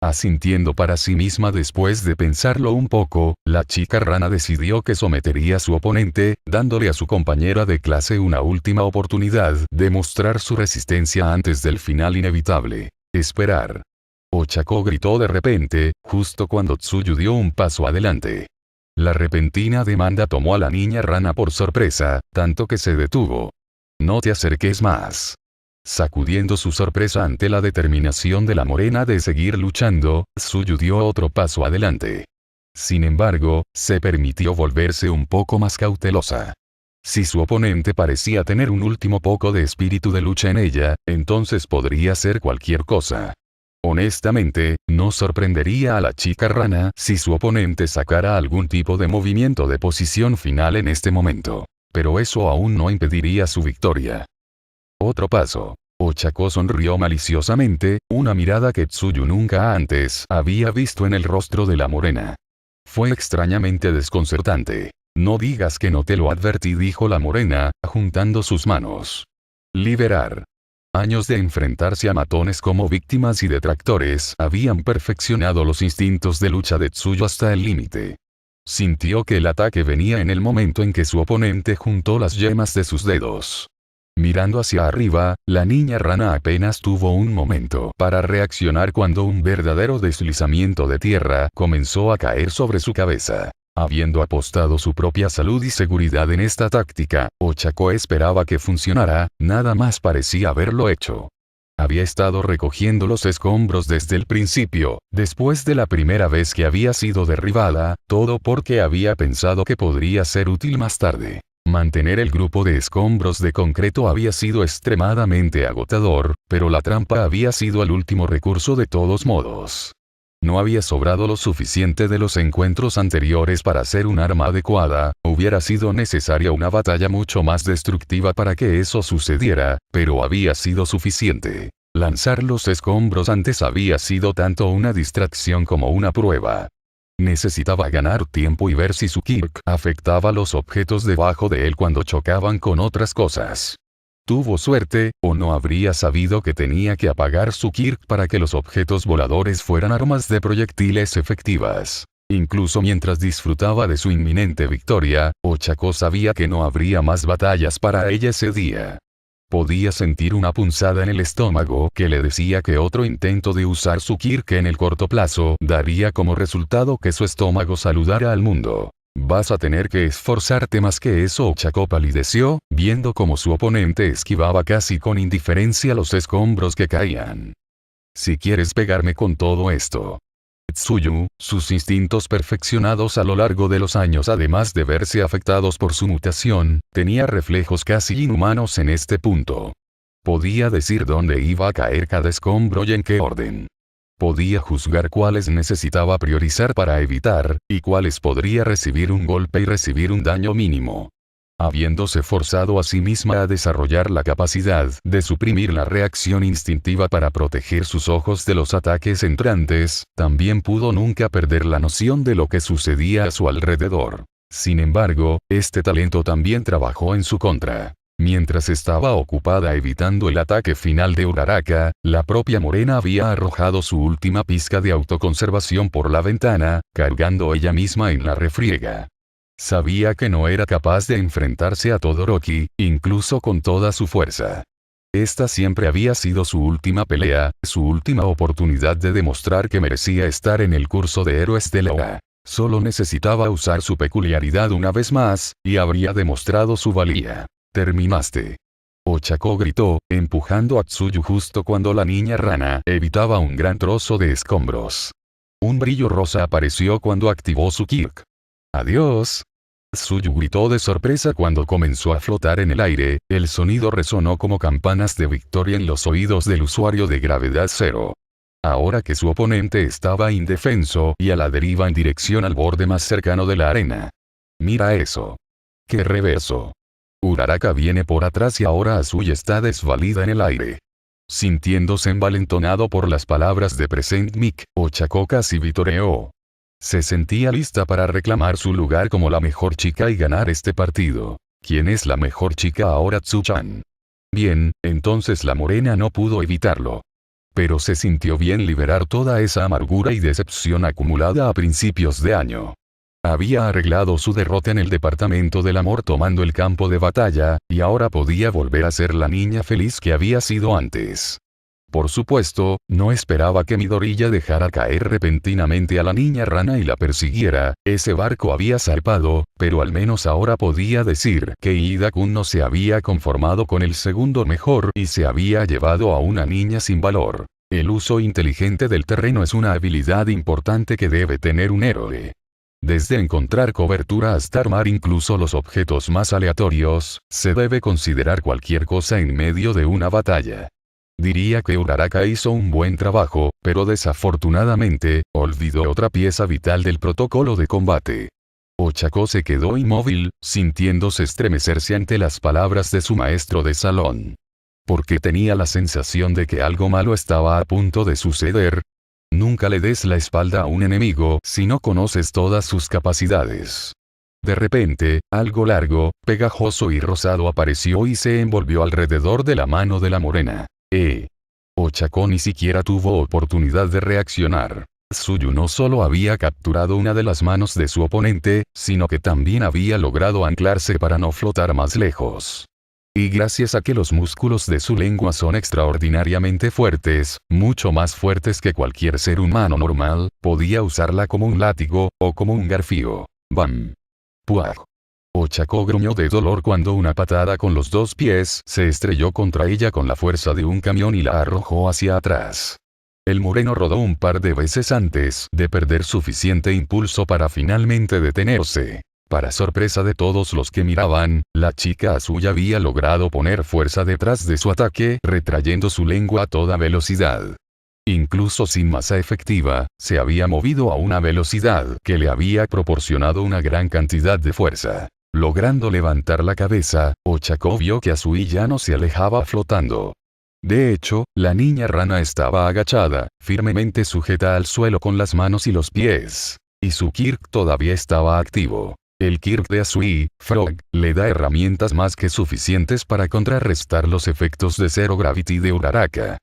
Asintiendo para sí misma después de pensarlo un poco, la chica rana decidió que sometería a su oponente, dándole a su compañera de clase una última oportunidad de mostrar su resistencia antes del final inevitable. Esperar. Ochako gritó de repente, justo cuando Tsuyu dio un paso adelante. La repentina demanda tomó a la niña rana por sorpresa, tanto que se detuvo. No te acerques más. Sacudiendo su sorpresa ante la determinación de la morena de seguir luchando, Tsuyu dio otro paso adelante. Sin embargo, se permitió volverse un poco más cautelosa. Si su oponente parecía tener un último poco de espíritu de lucha en ella, entonces podría ser cualquier cosa. Honestamente, no sorprendería a la chica rana si su oponente sacara algún tipo de movimiento de posición final en este momento. Pero eso aún no impediría su victoria. Otro paso. Ochako sonrió maliciosamente, una mirada que Tsuyu nunca antes había visto en el rostro de la morena. Fue extrañamente desconcertante. No digas que no te lo advertí, dijo la morena, juntando sus manos. Liberar. Años de enfrentarse a matones como víctimas y detractores habían perfeccionado los instintos de lucha de Tsuyu hasta el límite. Sintió que el ataque venía en el momento en que su oponente juntó las yemas de sus dedos. Mirando hacia arriba, la niña rana apenas tuvo un momento para reaccionar cuando un verdadero deslizamiento de tierra comenzó a caer sobre su cabeza. Habiendo apostado su propia salud y seguridad en esta táctica, Ochako esperaba que funcionara, nada más parecía haberlo hecho. Había estado recogiendo los escombros desde el principio, después de la primera vez que había sido derribada, todo porque había pensado que podría ser útil más tarde. Mantener el grupo de escombros de concreto había sido extremadamente agotador, pero la trampa había sido el último recurso de todos modos. No había sobrado lo suficiente de los encuentros anteriores para ser un arma adecuada, hubiera sido necesaria una batalla mucho más destructiva para que eso sucediera, pero había sido suficiente. Lanzar los escombros antes había sido tanto una distracción como una prueba. Necesitaba ganar tiempo y ver si su Kirk afectaba los objetos debajo de él cuando chocaban con otras cosas. Tuvo suerte, o no habría sabido que tenía que apagar su Kirk para que los objetos voladores fueran armas de proyectiles efectivas. Incluso mientras disfrutaba de su inminente victoria, Ochako sabía que no habría más batallas para ella ese día. Podía sentir una punzada en el estómago que le decía que otro intento de usar su Kirk en el corto plazo daría como resultado que su estómago saludara al mundo. Vas a tener que esforzarte más que eso. Ochako palideció, viendo cómo su oponente esquivaba casi con indiferencia los escombros que caían. Si quieres pegarme con todo esto. Tsuyu, sus instintos perfeccionados a lo largo de los años además de verse afectados por su mutación, tenía reflejos casi inhumanos en este punto. Podía decir dónde iba a caer cada escombro y en qué orden. Podía juzgar cuáles necesitaba priorizar para evitar, y cuáles podría recibir un golpe y recibir un daño mínimo. Habiéndose forzado a sí misma a desarrollar la capacidad de suprimir la reacción instintiva para proteger sus ojos de los ataques entrantes, también pudo nunca perder la noción de lo que sucedía a su alrededor. Sin embargo, este talento también trabajó en su contra. Mientras estaba ocupada evitando el ataque final de Uraraka, la propia Morena había arrojado su última pizca de autoconservación por la ventana, cargando ella misma en la refriega. Sabía que no era capaz de enfrentarse a Todoroki, incluso con toda su fuerza. Esta siempre había sido su última pelea, su última oportunidad de demostrar que merecía estar en el curso de héroes de la OA. Solo necesitaba usar su peculiaridad una vez más, y habría demostrado su valía. «Terminaste». Ochako gritó, empujando a Tsuyu justo cuando la niña rana evitaba un gran trozo de escombros. Un brillo rosa apareció cuando activó su Kirk. «¡Adiós!». Tsuyu gritó de sorpresa cuando comenzó a flotar en el aire, el sonido resonó como campanas de victoria en los oídos del usuario de gravedad cero. Ahora que su oponente estaba indefenso y a la deriva en dirección al borde más cercano de la arena. «Mira eso. ¡Qué reverso!». Uraraka viene por atrás y ahora Azuy está desvalida en el aire. Sintiéndose envalentonado por las palabras de Present Mic, Ochako casi vitoreó. Se sentía lista para reclamar su lugar como la mejor chica y ganar este partido. ¿Quién es la mejor chica ahora? Tsu-chan. Bien, entonces la morena no pudo evitarlo. Pero se sintió bien liberar toda esa amargura y decepción acumulada a principios de año. Había arreglado su derrota en el departamento del amor tomando el campo de batalla, y ahora podía volver a ser la niña feliz que había sido antes. Por supuesto, no esperaba que Midoriya dejara caer repentinamente a la niña rana y la persiguiera, ese barco había zarpado, pero al menos ahora podía decir que Ida-kun no se había conformado con el segundo mejor y se había llevado a una niña sin valor. El uso inteligente del terreno es una habilidad importante que debe tener un héroe. Desde encontrar cobertura hasta armar incluso los objetos más aleatorios, se debe considerar cualquier cosa en medio de una batalla. Diría que Uraraka hizo un buen trabajo, pero desafortunadamente, olvidó otra pieza vital del protocolo de combate. Ochako se quedó inmóvil, sintiéndose estremecerse ante las palabras de su maestro de salón. Porque tenía la sensación de que algo malo estaba a punto de suceder. Nunca le des la espalda a un enemigo si no conoces todas sus capacidades. De repente, algo largo, pegajoso y rosado apareció y se envolvió alrededor de la mano de la morena. Ochako ni siquiera tuvo oportunidad de reaccionar. Tsuyu no solo había capturado una de las manos de su oponente, sino que también había logrado anclarse para no flotar más lejos. Y gracias a que los músculos de su lengua son extraordinariamente fuertes, mucho más fuertes que cualquier ser humano normal, podía usarla como un látigo, o como un garfio. ¡Bam! ¡Puaj! Ochako gruñó de dolor cuando una patada con los dos pies se estrelló contra ella con la fuerza de un camión y la arrojó hacia atrás. El moreno rodó un par de veces antes de perder suficiente impulso para finalmente detenerse. Para sorpresa de todos los que miraban, la chica azul había logrado poner fuerza detrás de su ataque, retrayendo su lengua a toda velocidad. Incluso sin masa efectiva, se había movido a una velocidad que le había proporcionado una gran cantidad de fuerza. Logrando levantar la cabeza, Ochako vio que Azui ya no se alejaba flotando. De hecho, la niña rana estaba agachada, firmemente sujeta al suelo con las manos y los pies. Y su Kirk todavía estaba activo. El Kirk de Azui, Frog, le da herramientas más que suficientes para contrarrestar los efectos de Zero Gravity de Uraraka.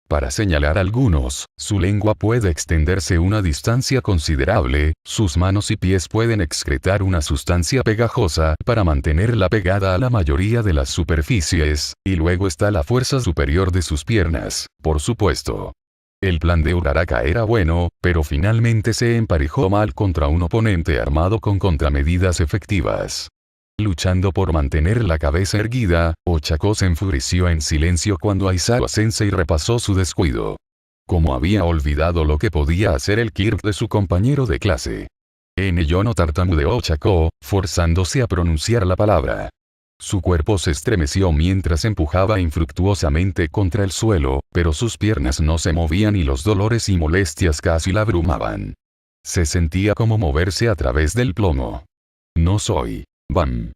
Para señalar algunos, su lengua puede extenderse una distancia considerable, sus manos y pies pueden excretar una sustancia pegajosa para mantenerla pegada a la mayoría de las superficies, y luego está la fuerza superior de sus piernas, por supuesto. El plan de Uraraka era bueno, pero finalmente se emparejó mal contra un oponente armado con contramedidas efectivas. Luchando por mantener la cabeza erguida, Ochako se enfureció en silencio cuando Aizawa Sensei repasó su descuido. Como había olvidado lo que podía hacer el Kirk de su compañero de clase. En ello no tartamudeó Ochako, forzándose a pronunciar la palabra. Su cuerpo se estremeció mientras empujaba infructuosamente contra el suelo, pero sus piernas no se movían y los dolores y molestias casi la abrumaban. Se sentía como moverse a través del plomo. No soy. ¡Bam!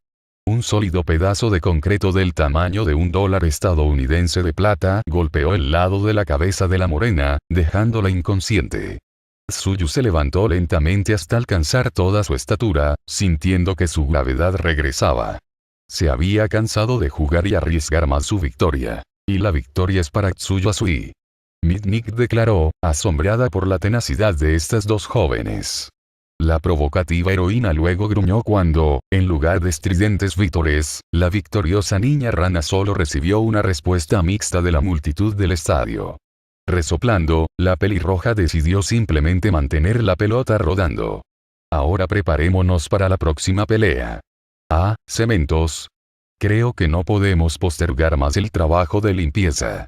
Un sólido pedazo de concreto del tamaño de $1 estadounidense de plata golpeó el lado de la cabeza de la morena, dejándola inconsciente. Tsuyu se levantó lentamente hasta alcanzar toda su estatura, sintiendo que su gravedad regresaba. Se había cansado de jugar y arriesgar más su victoria. Y la victoria es para Tsuyu Azui. Mitnick declaró, asombrada por la tenacidad de estas dos jóvenes. La provocativa heroína luego gruñó cuando, en lugar de estridentes vítores, la victoriosa niña rana solo recibió una respuesta mixta de la multitud del estadio. Resoplando, la pelirroja decidió simplemente mantener la pelota rodando. Ahora preparémonos para la próxima pelea. Ah, cementos. Creo que no podemos postergar más el trabajo de limpieza.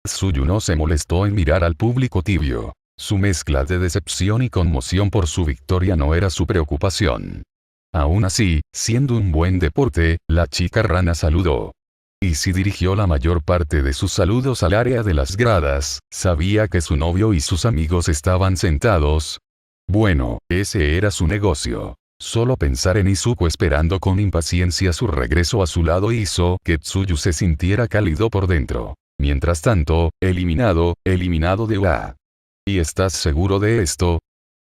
Tsuyu no se molestó en mirar al público tibio. Su mezcla de decepción y conmoción por su victoria no era su preocupación. Aún así, siendo un buen deporte, la chica rana saludó. Y si dirigió la mayor parte de sus saludos al área de las gradas, sabía que su novio y sus amigos estaban sentados. Bueno, ese era su negocio. Solo pensar en Izuku esperando con impaciencia su regreso a su lado hizo que Tsuyu se sintiera cálido por dentro. Mientras tanto, eliminado de UA. ¿Y estás seguro de esto?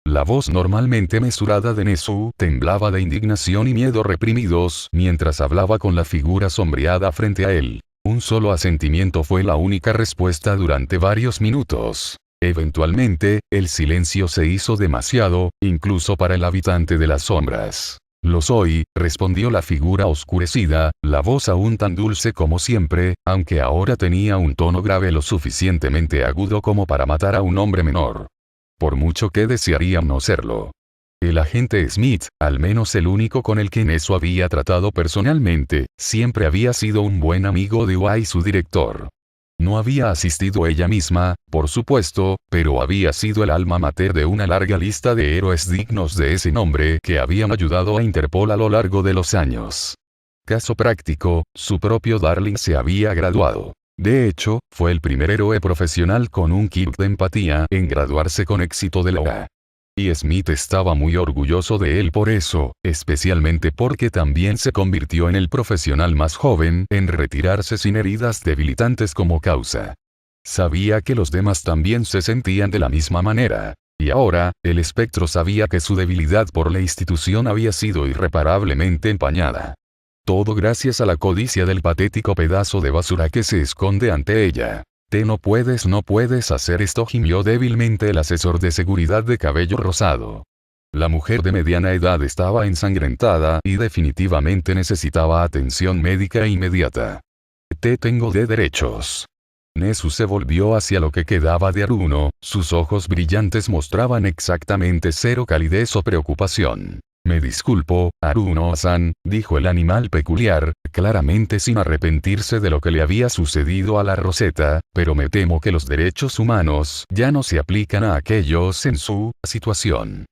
La voz normalmente mesurada de Nezu temblaba de indignación y miedo reprimidos mientras hablaba con la figura sombreada frente a él. Un solo asentimiento fue la única respuesta durante varios minutos. Eventualmente, el silencio se hizo demasiado, incluso para el habitante de las sombras. Lo soy, respondió la figura oscurecida, la voz aún tan dulce como siempre, aunque ahora tenía un tono grave lo suficientemente agudo como para matar a un hombre menor. Por mucho que desearía no serlo. El agente Smith, al menos el único con el que Nezu había tratado personalmente, siempre había sido un buen amigo de UA y su director. No había asistido ella misma, por supuesto, pero había sido el alma mater de una larga lista de héroes dignos de ese nombre que habían ayudado a Interpol a lo largo de los años. Caso práctico, su propio Darling se había graduado. De hecho, fue el primer héroe profesional con un kit de empatía en graduarse con éxito de la OA. Y Smith estaba muy orgulloso de él por eso, especialmente porque también se convirtió en el profesional más joven en retirarse sin heridas debilitantes como causa. Sabía que los demás también se sentían de la misma manera. Y ahora, el espectro sabía que su debilidad por la institución había sido irreparablemente empañada. Todo gracias a la codicia del patético pedazo de basura que se esconde ante ella. No puedes hacer esto, gimió débilmente el asesor de seguridad de cabello rosado. La mujer de mediana edad estaba ensangrentada y definitivamente necesitaba atención médica inmediata. Te tengo de derechos. Nezu se volvió hacia lo que quedaba de Haruno, sus ojos brillantes mostraban exactamente cero calidez o preocupación. Me disculpo, Haruno-san, dijo el animal peculiar, claramente sin arrepentirse de lo que le había sucedido a la Rosetta, pero me temo que los derechos humanos ya no se aplican a aquellos en su situación.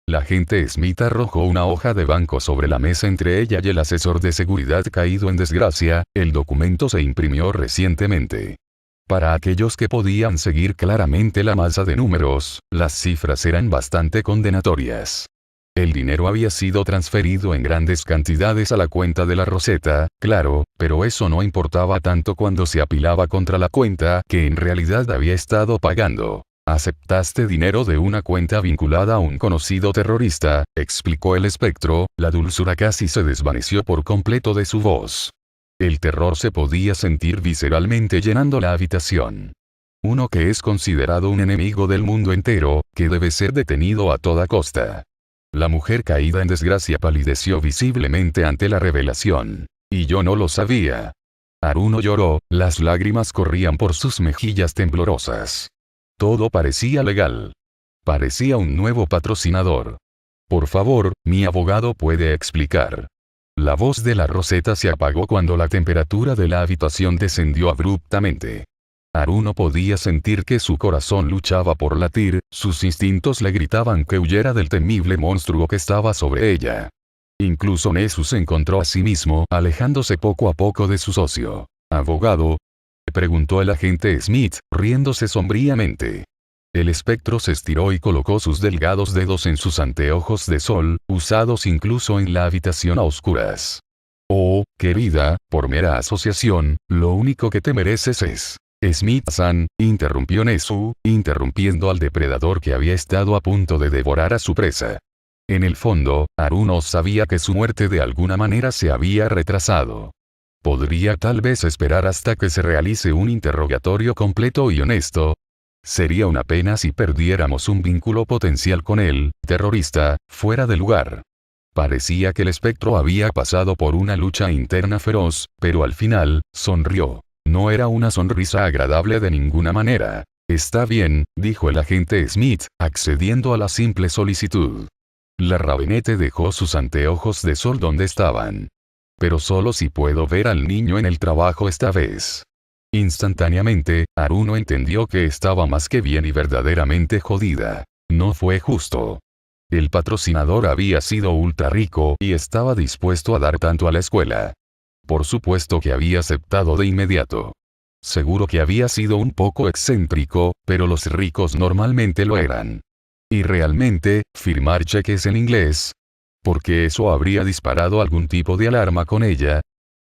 La agente Smith arrojó una hoja de banco sobre la mesa entre ella y el asesor de seguridad caído en desgracia, el documento se imprimió recientemente. Para aquellos que podían seguir claramente la masa de números, las cifras eran bastante condenatorias. El dinero había sido transferido en grandes cantidades a la cuenta de la Rosetta, claro, pero eso no importaba tanto cuando se apilaba contra la cuenta que en realidad había estado pagando. Aceptaste dinero de una cuenta vinculada a un conocido terrorista, explicó el espectro, la dulzura casi se desvaneció por completo de su voz. El terror se podía sentir visceralmente llenando la habitación. Uno que es considerado un enemigo del mundo entero, que debe ser detenido a toda costa. La mujer caída en desgracia palideció visiblemente ante la revelación. Y yo no lo sabía. Haruno lloró, las lágrimas corrían por sus mejillas temblorosas. Todo parecía legal. Parecía un nuevo patrocinador. Por favor, mi abogado puede explicar. La voz de la Rosetta se apagó cuando la temperatura de la habitación descendió abruptamente. Haruno podía sentir que su corazón luchaba por latir, sus instintos le gritaban que huyera del temible monstruo que estaba sobre ella. Incluso Nezu se encontró a sí mismo alejándose poco a poco de su socio. ¿Abogado? Preguntó el agente Smith, riéndose sombríamente. El espectro se estiró y colocó sus delgados dedos en sus anteojos de sol, usados incluso en la habitación a oscuras. Oh, querida, por mera asociación, lo único que te mereces es... Smith-san, interrumpió Nezu, interrumpiendo al depredador que había estado a punto de devorar a su presa. En el fondo, Haruno sabía que su muerte de alguna manera se había retrasado. Podría tal vez esperar hasta que se realice un interrogatorio completo y honesto. Sería una pena si perdiéramos un vínculo potencial con él, terrorista, fuera de lugar. Parecía que el espectro había pasado por una lucha interna feroz, pero al final, sonrió. No era una sonrisa agradable de ninguna manera. Está bien, dijo el agente Smith, accediendo a la simple solicitud. La Ravenette dejó sus anteojos de sol donde estaban. Pero solo si puedo ver al niño en el trabajo esta vez. Instantáneamente, Haruno entendió que estaba más que bien y verdaderamente jodida. No fue justo. El patrocinador había sido ultra rico y estaba dispuesto a dar tanto a la escuela. Por supuesto que había aceptado de inmediato. Seguro que había sido un poco excéntrico, pero los ricos normalmente lo eran. Y realmente, firmar cheques en inglés. Porque eso habría disparado algún tipo de alarma con ella.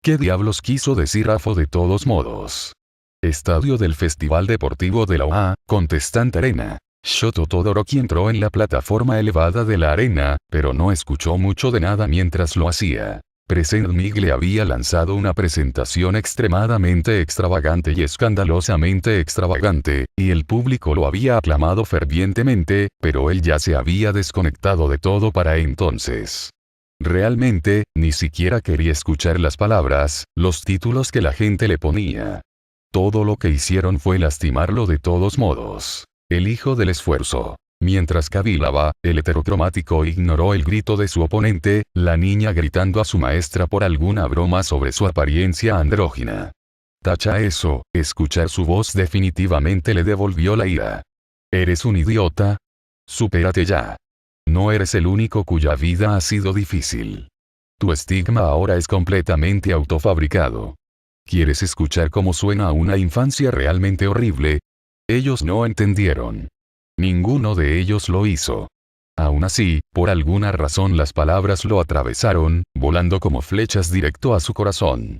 ¿Qué diablos quiso decir Rafo de todos modos? Estadio del Festival Deportivo de la UA, Contestant Arena. Shoto Todoroki entró en la plataforma elevada de la arena, pero no escuchó mucho de nada mientras lo hacía. Present Mig le había lanzado una presentación extremadamente extravagante y escandalosamente extravagante, y el público lo había aclamado fervientemente, pero él ya se había desconectado de todo para entonces. Realmente, ni siquiera quería escuchar las palabras, los títulos que la gente le ponía. Todo lo que hicieron fue lastimarlo de todos modos. El hijo del esfuerzo. Mientras cavilaba, el heterocromático ignoró el grito de su oponente, la niña gritando a su maestra por alguna broma sobre su apariencia andrógina. Tacha eso, escuchar su voz definitivamente le devolvió la ira. ¿Eres un idiota? Supérate ya. No eres el único cuya vida ha sido difícil. Tu estigma ahora es completamente autofabricado. ¿Quieres escuchar cómo suena una infancia realmente horrible? Ellos no entendieron. Ninguno de ellos lo hizo. Aún así, por alguna razón las palabras lo atravesaron, volando como flechas directo a su corazón.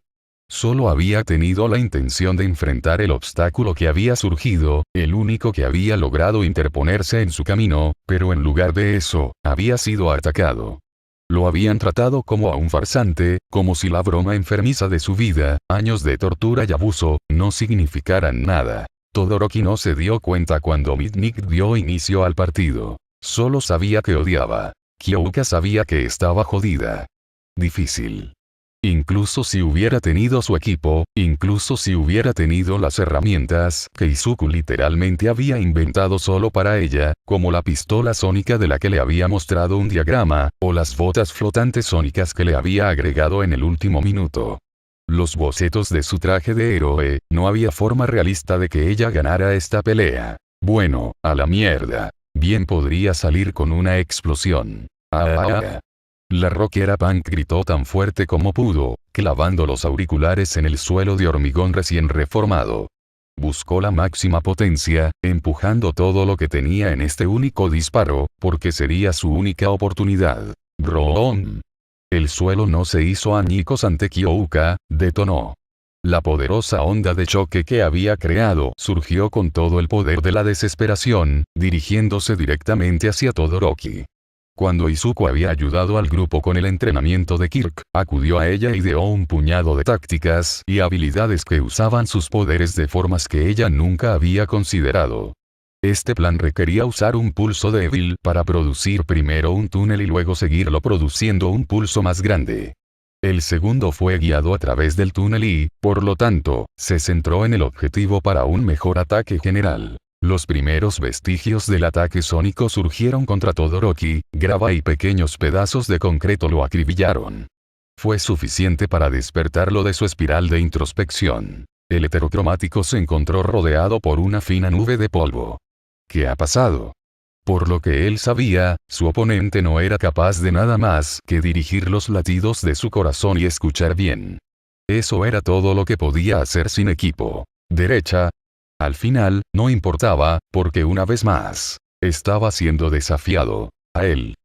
Solo había tenido la intención de enfrentar el obstáculo que había surgido, el único que había logrado interponerse en su camino, pero en lugar de eso, había sido atacado. Lo habían tratado como a un farsante, como si la broma enfermiza de su vida, años de tortura y abuso, no significaran nada. Todoroki no se dio cuenta cuando Mitnick dio inicio al partido. Solo sabía que odiaba. Kyouka sabía que estaba jodida. Difícil. Incluso si hubiera tenido su equipo, incluso si hubiera tenido las herramientas que Izuku literalmente había inventado solo para ella, como la pistola sónica de la que le había mostrado un diagrama, o las botas flotantes sónicas que le había agregado en el último minuto. Los bocetos de su traje de héroe, no había forma realista de que ella ganara esta pelea. Bueno, a la mierda. Bien podría salir con una explosión. La rockera Punk gritó tan fuerte como pudo, clavando los auriculares en el suelo de hormigón recién reformado. Buscó la máxima potencia, empujando todo lo que tenía en este único disparo, porque sería su única oportunidad. ¡Brom! El suelo no se hizo añicos ante Kyoka, detonó. La poderosa onda de choque que había creado surgió con todo el poder de la desesperación, dirigiéndose directamente hacia Todoroki. Cuando Izuku había ayudado al grupo con el entrenamiento de Kirk, acudió a ella y dio un puñado de tácticas y habilidades que usaban sus poderes de formas que ella nunca había considerado. Este plan requería usar un pulso débil para producir primero un túnel y luego seguirlo produciendo un pulso más grande. El segundo fue guiado a través del túnel y, por lo tanto, se centró en el objetivo para un mejor ataque general. Los primeros vestigios del ataque sónico surgieron contra Todoroki, grava y pequeños pedazos de concreto lo acribillaron. Fue suficiente para despertarlo de su espiral de introspección. El heterocromático se encontró rodeado por una fina nube de polvo. ¿Qué ha pasado? Por lo que él sabía, su oponente no era capaz de nada más que dirigir los latidos de su corazón y escuchar bien. Eso era todo lo que podía hacer sin equipo. Derecha. Al final, no importaba, porque una vez más, estaba siendo desafiado. A él.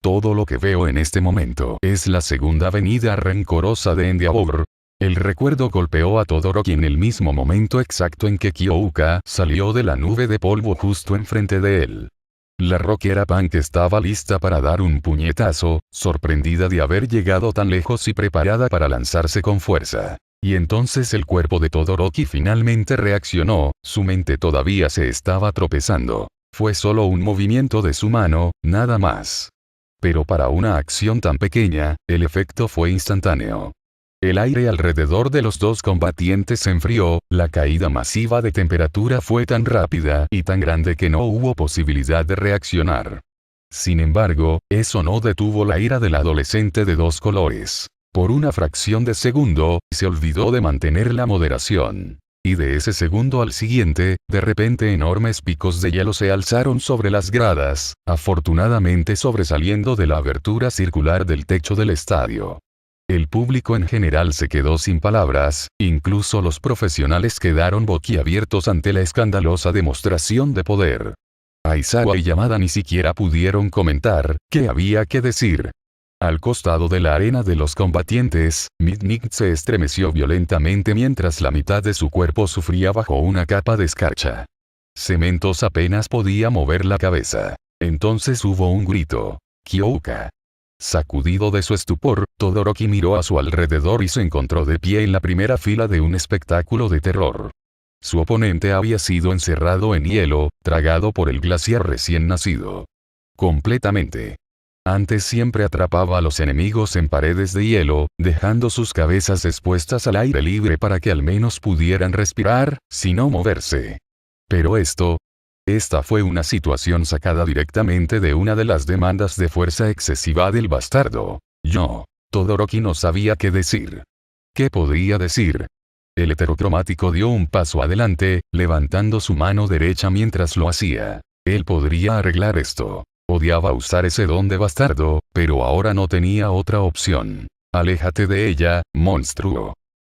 Todo lo que veo en este momento es la segunda venida rencorosa de Endeavor. El recuerdo golpeó a Todoroki en el mismo momento exacto en que Kyoka salió de la nube de polvo justo enfrente de él. La rockera Punk estaba lista para dar un puñetazo, sorprendida de haber llegado tan lejos y preparada para lanzarse con fuerza. Y entonces el cuerpo de Todoroki finalmente reaccionó, su mente todavía se estaba tropezando. Fue solo un movimiento de su mano, nada más. Pero para una acción tan pequeña, el efecto fue instantáneo. El aire alrededor de los dos combatientes se enfrió, la caída masiva de temperatura fue tan rápida y tan grande que no hubo posibilidad de reaccionar. Sin embargo, eso no detuvo la ira del adolescente de dos colores. Por una fracción de segundo, se olvidó de mantener la moderación. Y de ese segundo al siguiente, de repente enormes picos de hielo se alzaron sobre las gradas, afortunadamente sobresaliendo de la abertura circular del techo del estadio. El público en general se quedó sin palabras, incluso los profesionales quedaron boquiabiertos ante la escandalosa demostración de poder. Aizawa y Yamada ni siquiera pudieron comentar qué había que decir. Al costado de la arena de los combatientes, Midnight se estremeció violentamente mientras la mitad de su cuerpo sufría bajo una capa de escarcha. Cementos apenas podía mover la cabeza. Entonces hubo un grito. ¡Kyoka! Sacudido de su estupor, Todoroki miró a su alrededor y se encontró de pie en la primera fila de un espectáculo de terror. Su oponente había sido encerrado en hielo, tragado por el glaciar recién nacido. Completamente. Antes siempre atrapaba a los enemigos en paredes de hielo, dejando sus cabezas expuestas al aire libre para que al menos pudieran respirar, sin no moverse. Pero esta fue una situación sacada directamente de una de las demandas de fuerza excesiva del bastardo. Todoroki no sabía qué decir. ¿Qué podría decir? El heterocromático dio un paso adelante, levantando su mano derecha mientras lo hacía. Él podría arreglar esto. Odiaba usar ese don de bastardo, pero ahora no tenía otra opción. Aléjate de ella, monstruo.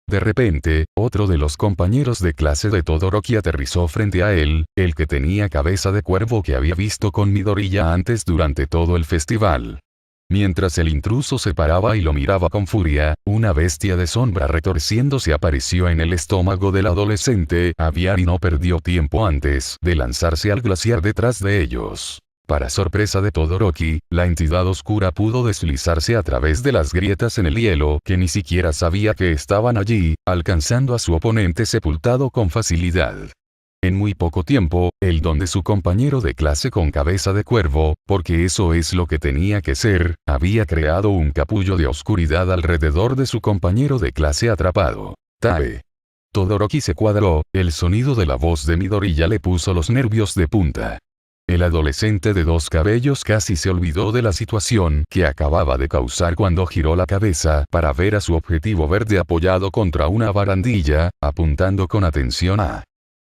De repente, otro de los compañeros de clase de Todoroki aterrizó frente a él, el que tenía cabeza de cuervo que había visto con Midoriya antes durante todo el festival. Mientras el intruso se paraba y lo miraba con furia, una bestia de sombra retorciéndose apareció en el estómago del adolescente, y no perdió tiempo antes de lanzarse al glaciar detrás de ellos. Para sorpresa de Todoroki, la entidad oscura pudo deslizarse a través de las grietas en el hielo que ni siquiera sabía que estaban allí, alcanzando a su oponente sepultado con facilidad. En muy poco tiempo, el don de su compañero de clase con cabeza de cuervo, porque eso es lo que tenía que ser, había creado un capullo de oscuridad alrededor de su compañero de clase atrapado. Tae. Todoroki se cuadró, el sonido de la voz de Midoriya le puso los nervios de punta. El adolescente de dos cabellos casi se olvidó de la situación que acababa de causar cuando giró la cabeza para ver a su objetivo verde apoyado contra una barandilla, apuntando con atención a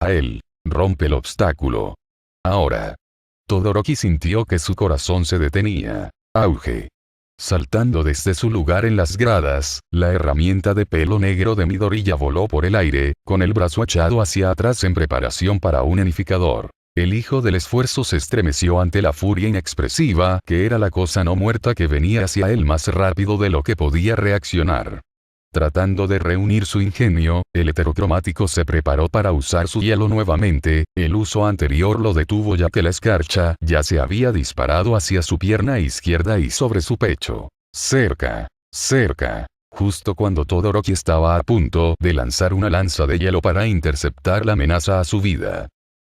él. Rompe el obstáculo. Ahora. Todoroki sintió que su corazón se detenía. Auge. Saltando desde su lugar en las gradas, la herramienta de pelo negro de Midoriya voló por el aire, con el brazo echado hacia atrás en preparación para un unificador. El hijo del esfuerzo se estremeció ante la furia inexpresiva que era la cosa no muerta que venía hacia él más rápido de lo que podía reaccionar. Tratando de reunir su ingenio, el heterocromático se preparó para usar su hielo nuevamente, el uso anterior lo detuvo ya que la escarcha ya se había disparado hacia su pierna izquierda y sobre su pecho. Cerca. Justo cuando Todoroki estaba a punto de lanzar una lanza de hielo para interceptar la amenaza a su vida.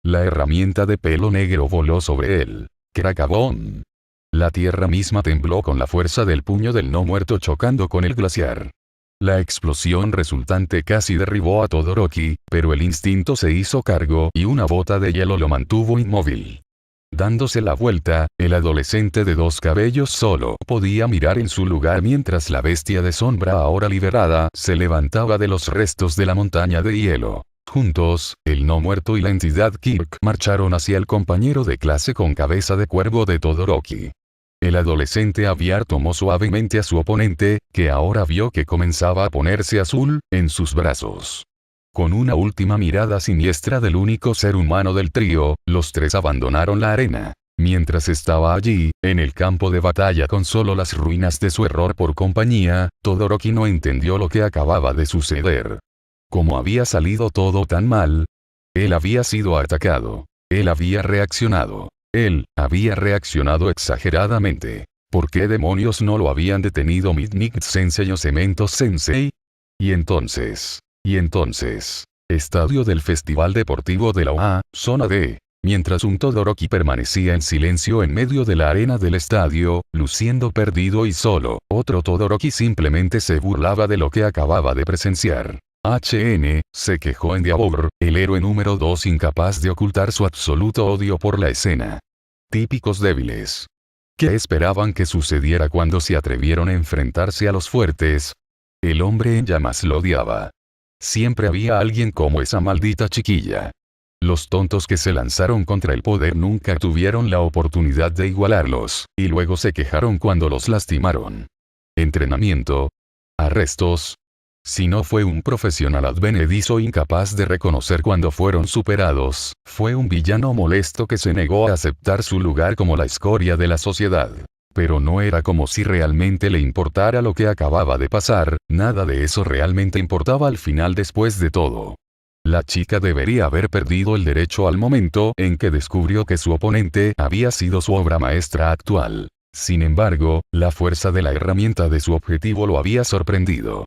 La herramienta de pelo negro voló sobre él. ¡Cracabón! La tierra misma tembló con la fuerza del puño del no muerto chocando con el glaciar. La explosión resultante casi derribó a Todoroki, pero el instinto se hizo cargo y una bota de hielo lo mantuvo inmóvil. Dándose la vuelta, el adolescente de dos cabellos solo podía mirar en su lugar mientras la bestia de sombra ahora liberada se levantaba de los restos de la montaña de hielo. Juntos, el no muerto y la entidad Kirk marcharon hacia el compañero de clase con cabeza de cuervo de Todoroki. El adolescente aviar tomó suavemente a su oponente, que ahora vio que comenzaba a ponerse azul, en sus brazos. Con una última mirada siniestra del único ser humano del trío, los tres abandonaron la arena. Mientras estaba allí, en el campo de batalla con solo las ruinas de su error por compañía, Todoroki no entendió lo que acababa de suceder. ¿Cómo había salido todo tan mal? Él había sido atacado. Él había reaccionado. Él había reaccionado exageradamente. ¿Por qué demonios no lo habían detenido Midnight Sensei o Cemento Sensei? Y entonces, estadio del Festival Deportivo de la OA, zona D. Mientras un Todoroki permanecía en silencio en medio de la arena del estadio, luciendo perdido y solo, otro Todoroki simplemente se burlaba de lo que acababa de presenciar. Se quejó Endeavor, el héroe número 2 incapaz de ocultar su absoluto odio por la escena. Típicos débiles. ¿Qué esperaban que sucediera cuando se atrevieron a enfrentarse a los fuertes? El hombre en llamas lo odiaba. Siempre había alguien como esa maldita chiquilla. Los tontos que se lanzaron contra el poder nunca tuvieron la oportunidad de igualarlos, y luego se quejaron cuando los lastimaron. Entrenamiento. Arrestos. Si no fue un profesional advenedizo incapaz de reconocer cuando fueron superados, fue un villano molesto que se negó a aceptar su lugar como la escoria de la sociedad. Pero no era como si realmente le importara lo que acababa de pasar, nada de eso realmente importaba al final después de todo. La chica debería haber perdido el derecho al momento en que descubrió que su oponente había sido su obra maestra actual. Sin embargo, la fuerza de la herramienta de su objetivo lo había sorprendido.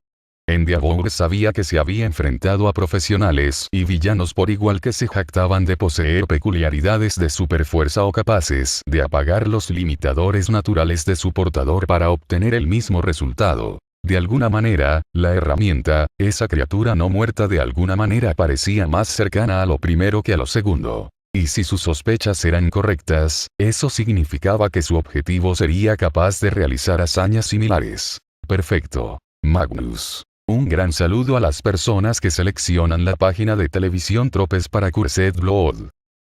Endeavor sabía que se había enfrentado a profesionales y villanos por igual que se jactaban de poseer peculiaridades de superfuerza o capaces de apagar los limitadores naturales de su portador para obtener el mismo resultado. De alguna manera, la herramienta, esa criatura no muerta de alguna manera parecía más cercana a lo primero que a lo segundo. Y si sus sospechas eran correctas, eso significaba que su objetivo sería capaz de realizar hazañas similares. Perfecto. Magnus. Un gran saludo a las personas que seleccionan la página de televisión Tropes para Cursed Blood.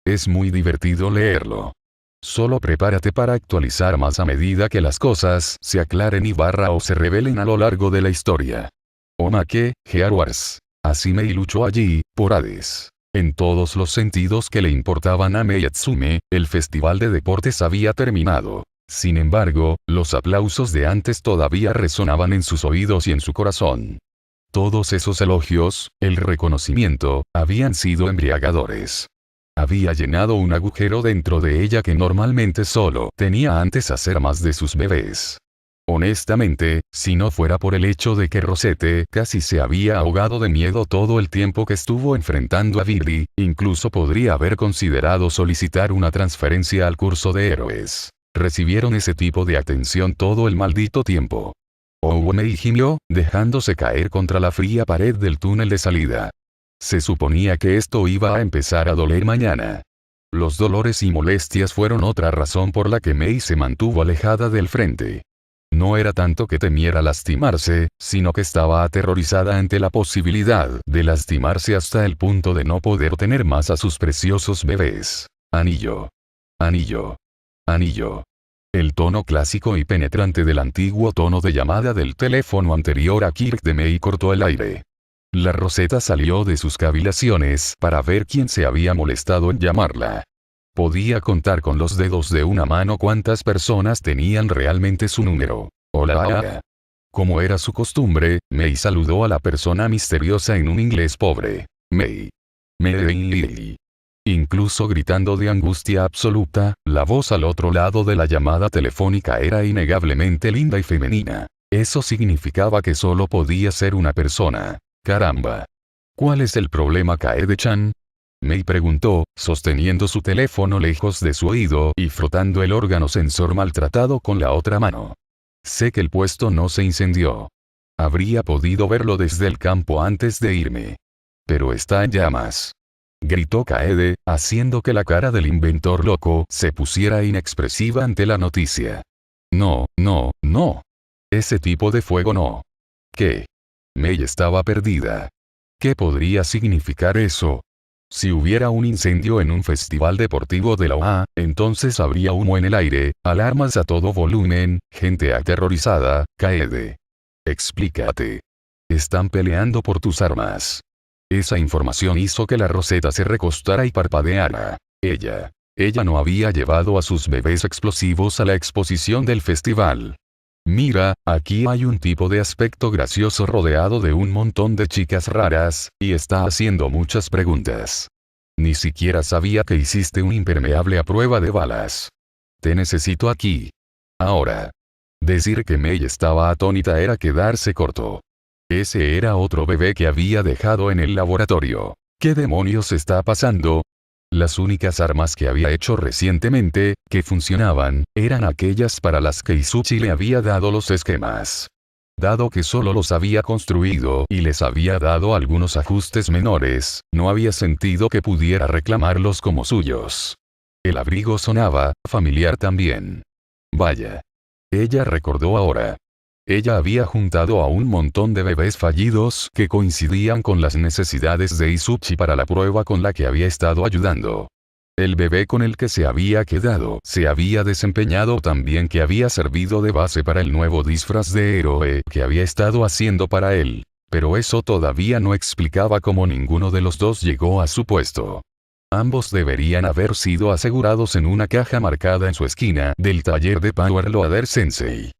Es muy divertido leerlo. Solo prepárate para actualizar más a medida que las cosas se aclaren o se revelen a lo largo de la historia. Omake, Gear Wars. Asimei luchó allí, por Hades. En todos los sentidos que le importaban a Meyatsume, el festival de deportes había terminado. Sin embargo, los aplausos de antes todavía resonaban en sus oídos y en su corazón. Todos esos elogios, el reconocimiento, habían sido embriagadores. Había llenado un agujero dentro de ella que normalmente solo tenía antes a ser más de sus bebés. Honestamente, si no fuera por el hecho de que Rosette casi se había ahogado de miedo todo el tiempo que estuvo enfrentando a Billy, incluso podría haber considerado solicitar una transferencia al curso de héroes. Recibieron ese tipo de atención todo el maldito tiempo. Oweney gimió, dejándose caer contra la fría pared del túnel de salida. Se suponía que esto iba a empezar a doler mañana. Los dolores y molestias fueron otra razón por la que Mei se mantuvo alejada del frente. No era tanto que temiera lastimarse, sino que estaba aterrorizada ante la posibilidad de lastimarse hasta el punto de no poder tener más a sus preciosos bebés. Anillo. Anillo. Anillo. El tono clásico y penetrante del antiguo tono de llamada del teléfono anterior a Kirk de Mei cortó el aire. La Rosetta salió de sus cavilaciones para ver quién se había molestado en llamarla. Podía contar con los dedos de una mano cuántas personas tenían realmente su número. Hola. Como era su costumbre, Mei saludó a la persona misteriosa en un inglés pobre. Mei. Mei. Incluso gritando de angustia absoluta, la voz al otro lado de la llamada telefónica era innegablemente linda y femenina. Eso significaba que solo podía ser una persona. Caramba. ¿Cuál es el problema, Kaede-chan? Mei preguntó, sosteniendo su teléfono lejos de su oído y frotando el órgano sensor maltratado con la otra mano. Sé que el puesto no se incendió. Habría podido verlo desde el campo antes de irme. Pero está en llamas. Gritó Kaede, haciendo que la cara del inventor loco se pusiera inexpresiva ante la noticia. No. Ese tipo de fuego no. ¿Qué? Mei estaba perdida. ¿Qué podría significar eso? Si hubiera un incendio en un festival deportivo de la OA, entonces habría humo en el aire, alarmas a todo volumen, gente aterrorizada. Kaede. Explícate. Están peleando por tus armas. Esa información hizo que la Rosetta se recostara y parpadeara. Ella no había llevado a sus bebés explosivos a la exposición del festival. Mira, aquí hay un tipo de aspecto gracioso rodeado de un montón de chicas raras, y está haciendo muchas preguntas. Ni siquiera sabía que hiciste un impermeable a prueba de balas. Te necesito aquí. Ahora. Decir que Mei estaba atónita era quedarse corto. Ese era otro bebé que había dejado en el laboratorio. ¿Qué demonios está pasando? Las únicas armas que había hecho recientemente, que funcionaban, eran aquellas para las que Izuchi le había dado los esquemas. Dado que solo los había construido y les había dado algunos ajustes menores, no había sentido que pudiera reclamarlos como suyos. El abrigo sonaba familiar también. Vaya. Ella recordó ahora. Ella había juntado a un montón de bebés fallidos que coincidían con las necesidades de Izuchi para la prueba con la que había estado ayudando. El bebé con el que se había quedado se había desempeñado tan bien que había servido de base para el nuevo disfraz de héroe que había estado haciendo para él. Pero eso todavía no explicaba cómo ninguno de los dos llegó a su puesto. Ambos deberían haber sido asegurados en una caja marcada en su esquina del taller de Power Loader Sensei.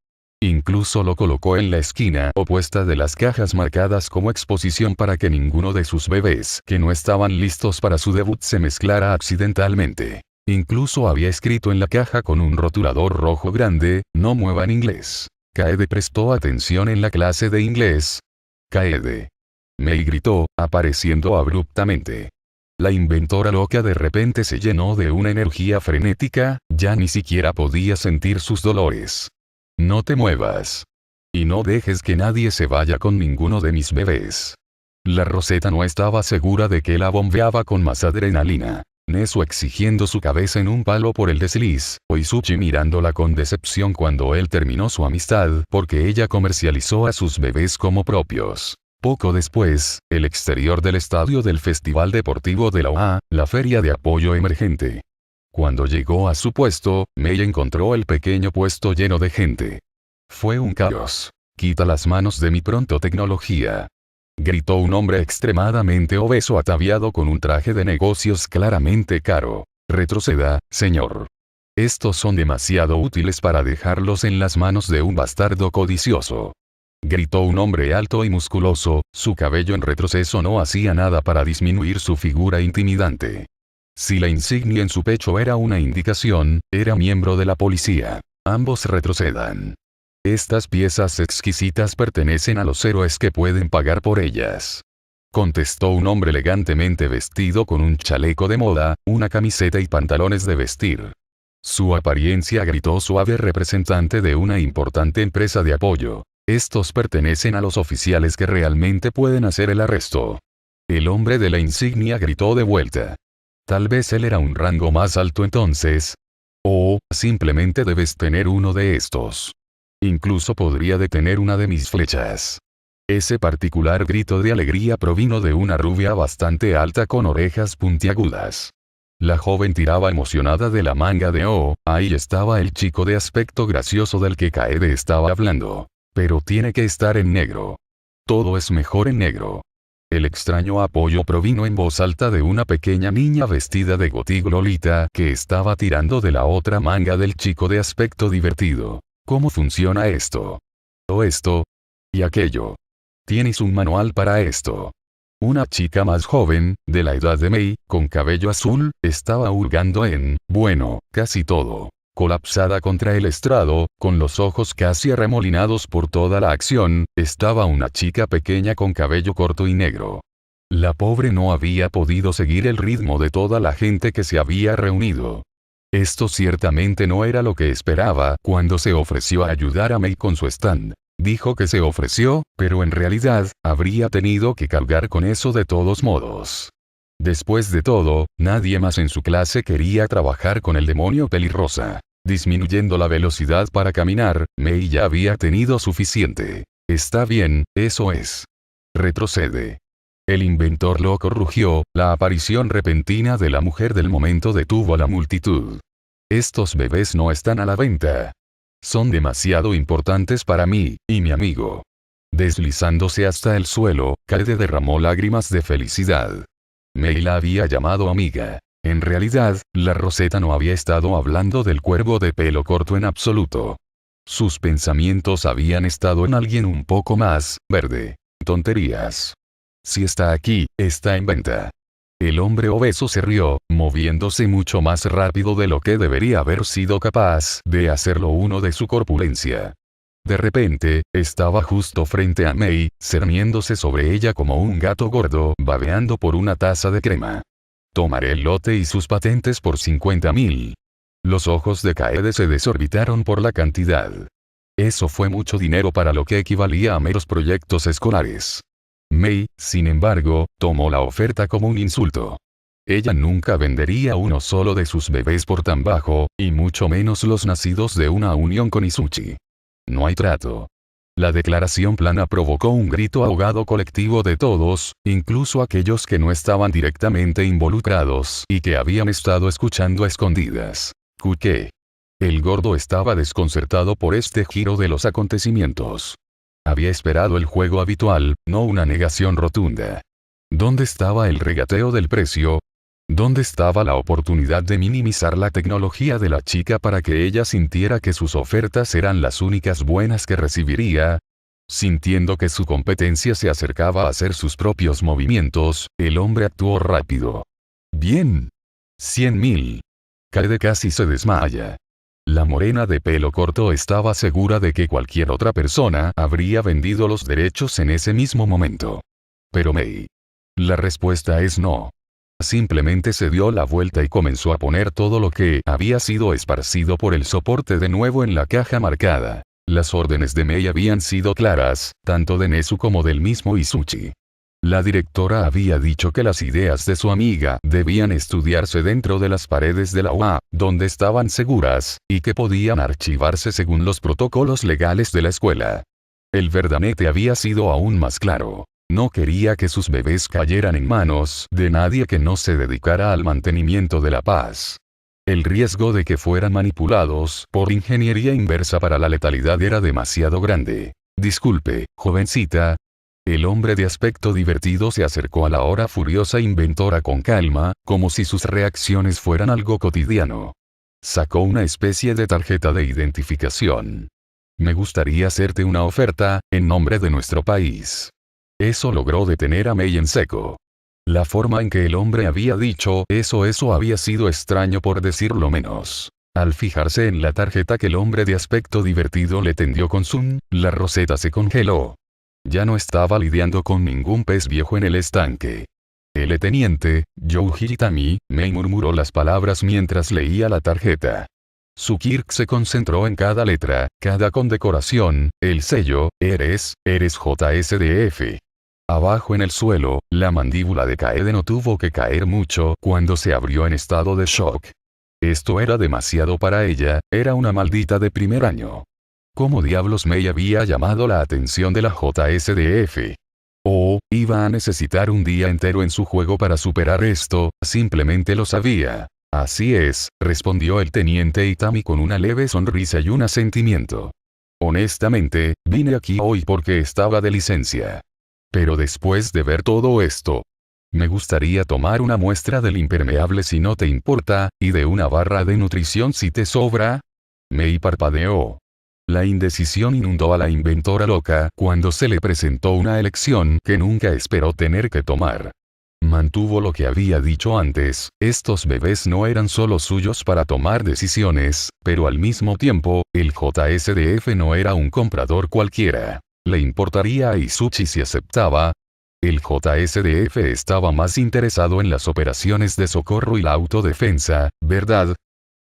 Incluso lo colocó en la esquina opuesta de las cajas marcadas como exposición para que ninguno de sus bebés que no estaban listos para su debut se mezclara accidentalmente. Incluso había escrito en la caja con un rotulador rojo grande, no mueva en inglés. Kaede prestó atención en la clase de inglés. Kaede. Mei gritó, apareciendo abruptamente. La inventora loca de repente se llenó de una energía frenética, ya ni siquiera podía sentir sus dolores. No te muevas. Y no dejes que nadie se vaya con ninguno de mis bebés. La Rosetta no estaba segura de que la bombeaba con más adrenalina. Nezu exigiendo su cabeza en un palo por el desliz, o Izuchi mirándola con decepción cuando él terminó su amistad porque ella comercializó a sus bebés como propios. Poco después, el exterior del estadio del Festival Deportivo de la OA, la feria de apoyo emergente. Cuando llegó a su puesto, Mei encontró el pequeño puesto lleno de gente. Fue un caos. Quita las manos de mi pronto tecnología. Gritó un hombre extremadamente obeso ataviado con un traje de negocios claramente caro. Retroceda, señor. Estos son demasiado útiles para dejarlos en las manos de un bastardo codicioso. Gritó un hombre alto y musculoso, su cabello en retroceso no hacía nada para disminuir su figura intimidante. Si la insignia en su pecho era una indicación, era miembro de la policía. Ambos retrocedan. Estas piezas exquisitas pertenecen a los héroes que pueden pagar por ellas. Contestó un hombre elegantemente vestido con un chaleco de moda, una camiseta y pantalones de vestir. Su apariencia gritó suave representante de una importante empresa de apoyo. Estos pertenecen a los oficiales que realmente pueden hacer el arresto. El hombre de la insignia gritó de vuelta. Tal vez él era un rango más alto entonces. O, simplemente debes tener uno de estos. Incluso podría detener una de mis flechas. Ese particular grito de alegría provino de una rubia bastante alta con orejas puntiagudas. La joven tiraba emocionada de la manga de ahí estaba el chico de aspecto gracioso del que Kaede estaba hablando. Pero tiene que estar en negro. Todo es mejor en negro. El extraño apoyo provino en voz alta de una pequeña niña vestida de Gothic Lolita que estaba tirando de la otra manga del chico de aspecto divertido. ¿Cómo funciona esto? O esto. Y aquello. Tienes un manual para esto. Una chica más joven, de la edad de Mei, con cabello azul, estaba hurgando en, bueno, casi todo. Colapsada contra el estrado, con los ojos casi arremolinados por toda la acción, estaba una chica pequeña con cabello corto y negro. La pobre no había podido seguir el ritmo de toda la gente que se había reunido. Esto ciertamente no era lo que esperaba cuando se ofreció a ayudar a Mei con su stand. Dijo que se ofreció, pero en realidad, habría tenido que cargar con eso de todos modos. Después de todo, nadie más en su clase quería trabajar con el demonio pelirrosa. Disminuyendo la velocidad para caminar, Mei ya había tenido suficiente. Está bien, eso es. Retrocede. El inventor loco rugió, la aparición repentina de la mujer del momento detuvo a la multitud. Estos bebés no están a la venta. Son demasiado importantes para mí, y mi amigo. Deslizándose hasta el suelo, Kaede derramó lágrimas de felicidad. Mei la había llamado amiga. En realidad, la Rosetta no había estado hablando del cuervo de pelo corto en absoluto. Sus pensamientos habían estado en alguien un poco más verde. Tonterías. Si está aquí, está en venta. El hombre obeso se rió, moviéndose mucho más rápido de lo que debería haber sido capaz de hacerlo uno de su corpulencia. De repente, estaba justo frente a Mei, cerniéndose sobre ella como un gato gordo, babeando por una taza de crema. Tomaré el lote y sus patentes por 50.000. Los ojos de Kaede se desorbitaron por la cantidad. Eso fue mucho dinero para lo que equivalía a meros proyectos escolares. Mei, sin embargo, tomó la oferta como un insulto. Ella nunca vendería uno solo de sus bebés por tan bajo, y mucho menos los nacidos de una unión con Izuchi. No hay trato. La declaración plana provocó un grito ahogado colectivo de todos, incluso aquellos que no estaban directamente involucrados y que habían estado escuchando a escondidas. ¿Qué? El gordo estaba desconcertado por este giro de los acontecimientos. Había esperado el juego habitual, no una negación rotunda. ¿Dónde estaba el regateo del precio? ¿Dónde estaba la oportunidad de minimizar la tecnología de la chica para que ella sintiera que sus ofertas eran las únicas buenas que recibiría? Sintiendo que su competencia se acercaba a hacer sus propios movimientos, el hombre actuó rápido. Bien. 100.000. Kaede casi se desmaya. La morena de pelo corto estaba segura de que cualquier otra persona habría vendido los derechos en ese mismo momento. Pero Mei. La respuesta es no. Simplemente se dio la vuelta y comenzó a poner todo lo que había sido esparcido por el soporte de nuevo en la caja marcada. Las órdenes de Mei habían sido claras, tanto de Nezu como del mismo Izuchi. La directora había dicho que las ideas de su amiga debían estudiarse dentro de las paredes de la UA, donde estaban seguras, y que podían archivarse según los protocolos legales de la escuela. El verdanete había sido aún más claro. No quería que sus bebés cayeran en manos de nadie que no se dedicara al mantenimiento de la paz. El riesgo de que fueran manipulados por ingeniería inversa para la letalidad era demasiado grande. Disculpe, jovencita. El hombre de aspecto divertido se acercó a la ahora furiosa inventora con calma, como si sus reacciones fueran algo cotidiano. Sacó una especie de tarjeta de identificación. Me gustaría hacerte una oferta, en nombre de nuestro país. Eso logró detener a Mei en seco. La forma en que el hombre había dicho eso había sido extraño por decirlo menos. Al fijarse en la tarjeta que el hombre de aspecto divertido le tendió con Sun, la roseta se congeló. Ya no estaba lidiando con ningún pez viejo en el estanque. El teniente, Joe Hiritami, me murmuró las palabras mientras leía la tarjeta. Su Kirk se concentró en cada letra, cada condecoración, el sello, eres JSDF. Abajo en el suelo, la mandíbula de Kaede no tuvo que caer mucho cuando se abrió en estado de shock. Esto era demasiado para ella, era una maldita de primer año. ¿Cómo diablos Mei había llamado la atención de la JSDF? Oh, iba a necesitar un día entero en su juego para superar esto, simplemente lo sabía. Así es, respondió el teniente Itami con una leve sonrisa y un asentimiento. Honestamente, vine aquí hoy porque estaba de licencia. Pero después de ver todo esto, me gustaría tomar una muestra del impermeable si no te importa, y de una barra de nutrición si te sobra. Mei parpadeó. La indecisión inundó a la inventora loca cuando se le presentó una elección que nunca esperó tener que tomar. Mantuvo lo que había dicho antes, estos bebés no eran solo suyos para tomar decisiones, pero al mismo tiempo, el JSDF no era un comprador cualquiera. ¿Le importaría a Izuchi si aceptaba? El JSDF estaba más interesado en las operaciones de socorro y la autodefensa, ¿verdad?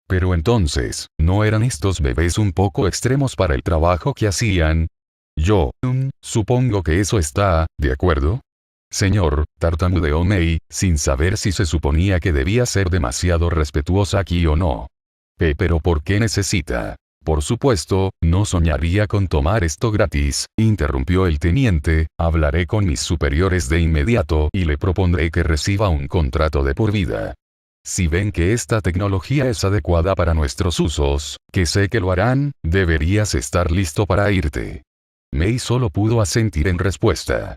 Pero entonces, ¿no eran estos bebés un poco extremos para el trabajo que hacían? Yo, supongo que eso está, ¿de acuerdo? Señor, tartamudeó Mei, sin saber si se suponía que debía ser demasiado respetuosa aquí o no. Pero ¿por qué necesita? Por supuesto, no soñaría con tomar esto gratis, interrumpió el teniente, hablaré con mis superiores de inmediato y le propondré que reciba un contrato de por vida. Si ven que esta tecnología es adecuada para nuestros usos, que sé que lo harán, deberías estar listo para irte. Mei solo pudo asentir en respuesta.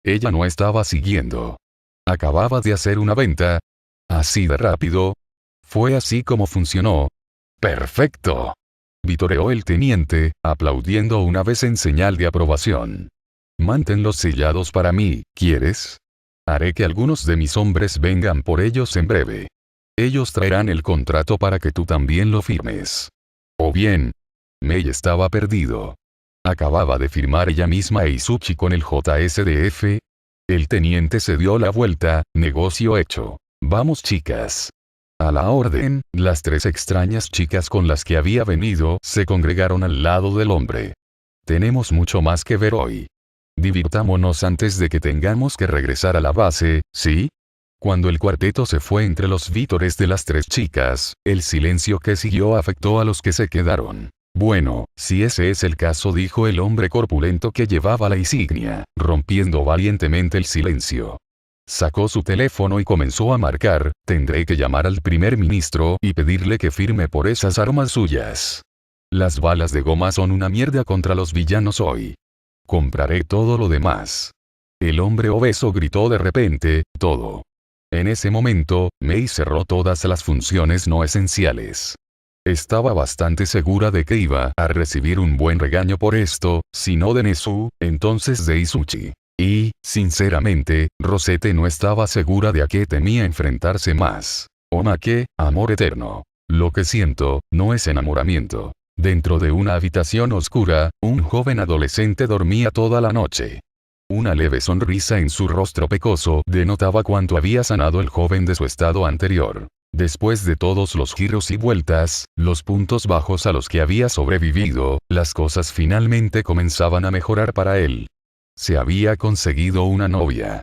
Ella no estaba siguiendo. Acababa de hacer una venta. ¿Así de rápido? Fue así como funcionó. ¡Perfecto!, vitoreó el teniente, aplaudiendo una vez en señal de aprobación. Manténlos sellados para mí, ¿quieres? Haré que algunos de mis hombres vengan por ellos en breve. Ellos traerán el contrato para que tú también lo firmes. ¿O bien? Mei estaba perdido. Acababa de firmar ella misma e Izuchi con el JSDF. El teniente se dio la vuelta, negocio hecho. Vamos chicas. A la orden, las tres extrañas chicas con las que había venido se congregaron al lado del hombre. Tenemos mucho más que ver hoy. Divirtámonos antes de que tengamos que regresar a la base, ¿sí? Cuando el cuarteto se fue entre los vítores de las tres chicas, el silencio que siguió afectó a los que se quedaron. Bueno, si ese es el caso, dijo el hombre corpulento que llevaba la insignia, rompiendo valientemente el silencio. Sacó su teléfono y comenzó a marcar, tendré que llamar al primer ministro y pedirle que firme por esas armas suyas. Las balas de goma son una mierda contra los villanos hoy. Compraré todo lo demás. El hombre obeso gritó de repente, todo. En ese momento, Mei cerró todas las funciones no esenciales. Estaba bastante segura de que iba a recibir un buen regaño por esto, si no de Nezu, entonces de Izuchi. Y, sinceramente, Rosette no estaba segura de a qué temía enfrentarse más. Omake, amor eterno. Lo que siento, no es enamoramiento. Dentro de una habitación oscura, un joven adolescente dormía toda la noche. Una leve sonrisa en su rostro pecoso denotaba cuánto había sanado el joven de su estado anterior. Después de todos los giros y vueltas, los puntos bajos a los que había sobrevivido, las cosas finalmente comenzaban a mejorar para él. Se había conseguido una novia.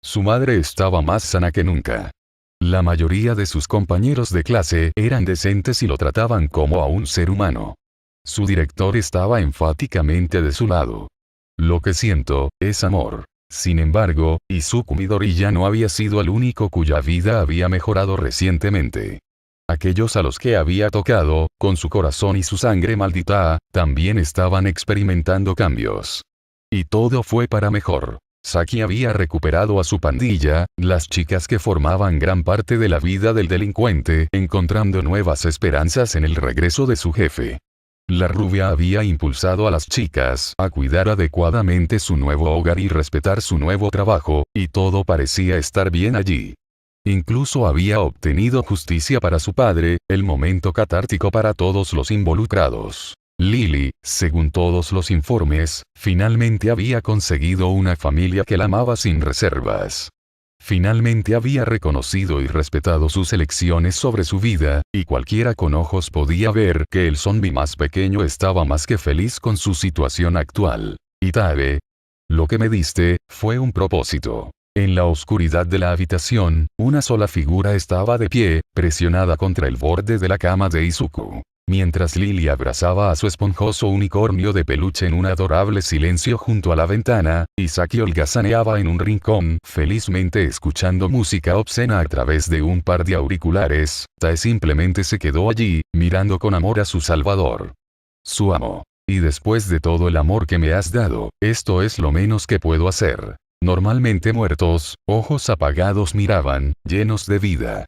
Su madre estaba más sana que nunca. La mayoría de sus compañeros de clase eran decentes y lo trataban como a un ser humano. Su director estaba enfáticamente de su lado. Lo que siento, es amor. Sin embargo, Izuku Midori ya no había sido el único cuya vida había mejorado recientemente. Aquellos a los que había tocado, con su corazón y su sangre maldita, también estaban experimentando cambios. Y todo fue para mejor. Saki había recuperado a su pandilla, las chicas que formaban gran parte de la vida del delincuente, encontrando nuevas esperanzas en el regreso de su jefe. La rubia había impulsado a las chicas a cuidar adecuadamente su nuevo hogar y respetar su nuevo trabajo, y todo parecía estar bien allí. Incluso había obtenido justicia para su padre, el momento catártico para todos los involucrados. Lily, según todos los informes, finalmente había conseguido una familia que la amaba sin reservas. Finalmente había reconocido y respetado sus elecciones sobre su vida, y cualquiera con ojos podía ver que el zombi más pequeño estaba más que feliz con su situación actual. Itabe, lo que me diste, fue un propósito. En la oscuridad de la habitación, una sola figura estaba de pie, presionada contra el borde de la cama de Izuku. Mientras Lily abrazaba a su esponjoso unicornio de peluche en un adorable silencio junto a la ventana, Isaki holgazaneaba en un rincón, felizmente escuchando música obscena a través de un par de auriculares. Tae simplemente se quedó allí, mirando con amor a su salvador. Su amo. Y después de todo el amor que me has dado, esto es lo menos que puedo hacer. Normalmente muertos, ojos apagados miraban, llenos de vida.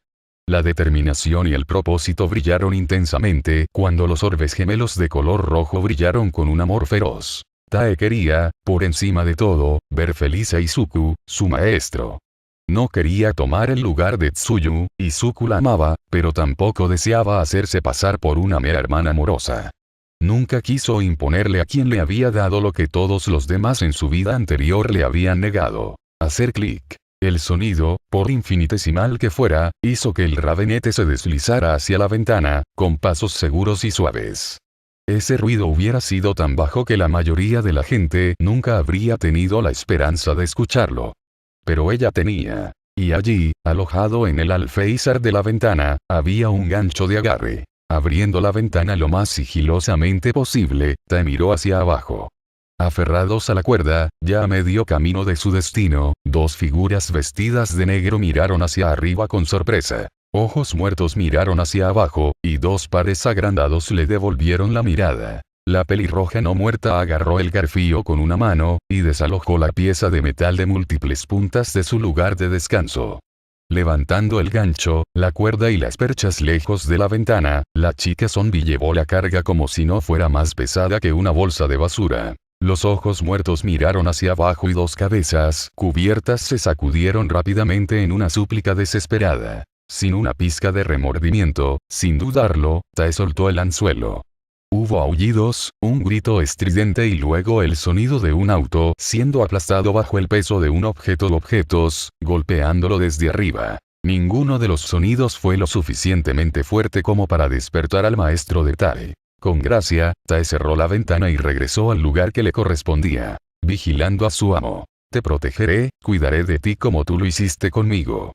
La determinación y el propósito brillaron intensamente cuando los orbes gemelos de color rojo brillaron con un amor feroz. Tae quería, por encima de todo, ver feliz a Izuku, su maestro. No quería tomar el lugar de Tsuyu, Izuku la amaba, pero tampoco deseaba hacerse pasar por una mera hermana amorosa. Nunca quiso imponerle a quien le había dado lo que todos los demás en su vida anterior le habían negado. Hacer clic. El sonido, por infinitesimal que fuera, hizo que el rabenete se deslizara hacia la ventana, con pasos seguros y suaves. Ese ruido hubiera sido tan bajo que la mayoría de la gente nunca habría tenido la esperanza de escucharlo. Pero ella tenía. Y allí, alojado en el alféizar de la ventana, había un gancho de agarre. Abriendo la ventana lo más sigilosamente posible, Tae miró hacia abajo. Aferrados a la cuerda, ya a medio camino de su destino, dos figuras vestidas de negro miraron hacia arriba con sorpresa. Ojos muertos miraron hacia abajo, y dos pares agrandados le devolvieron la mirada. La pelirroja no muerta agarró el garfio con una mano, y desalojó la pieza de metal de múltiples puntas de su lugar de descanso. Levantando el gancho, la cuerda y las perchas lejos de la ventana, la chica zombie llevó la carga como si no fuera más pesada que una bolsa de basura. Los ojos muertos miraron hacia abajo y dos cabezas cubiertas se sacudieron rápidamente en una súplica desesperada. Sin una pizca de remordimiento, sin dudarlo, Tae soltó el anzuelo. Hubo aullidos, un grito estridente y luego el sonido de un auto siendo aplastado bajo el peso de un objeto o objetos, golpeándolo desde arriba. Ninguno de los sonidos fue lo suficientemente fuerte como para despertar al maestro de Tae. Con gracia, Tae cerró la ventana y regresó al lugar que le correspondía, vigilando a su amo. Te protegeré, cuidaré de ti como tú lo hiciste conmigo.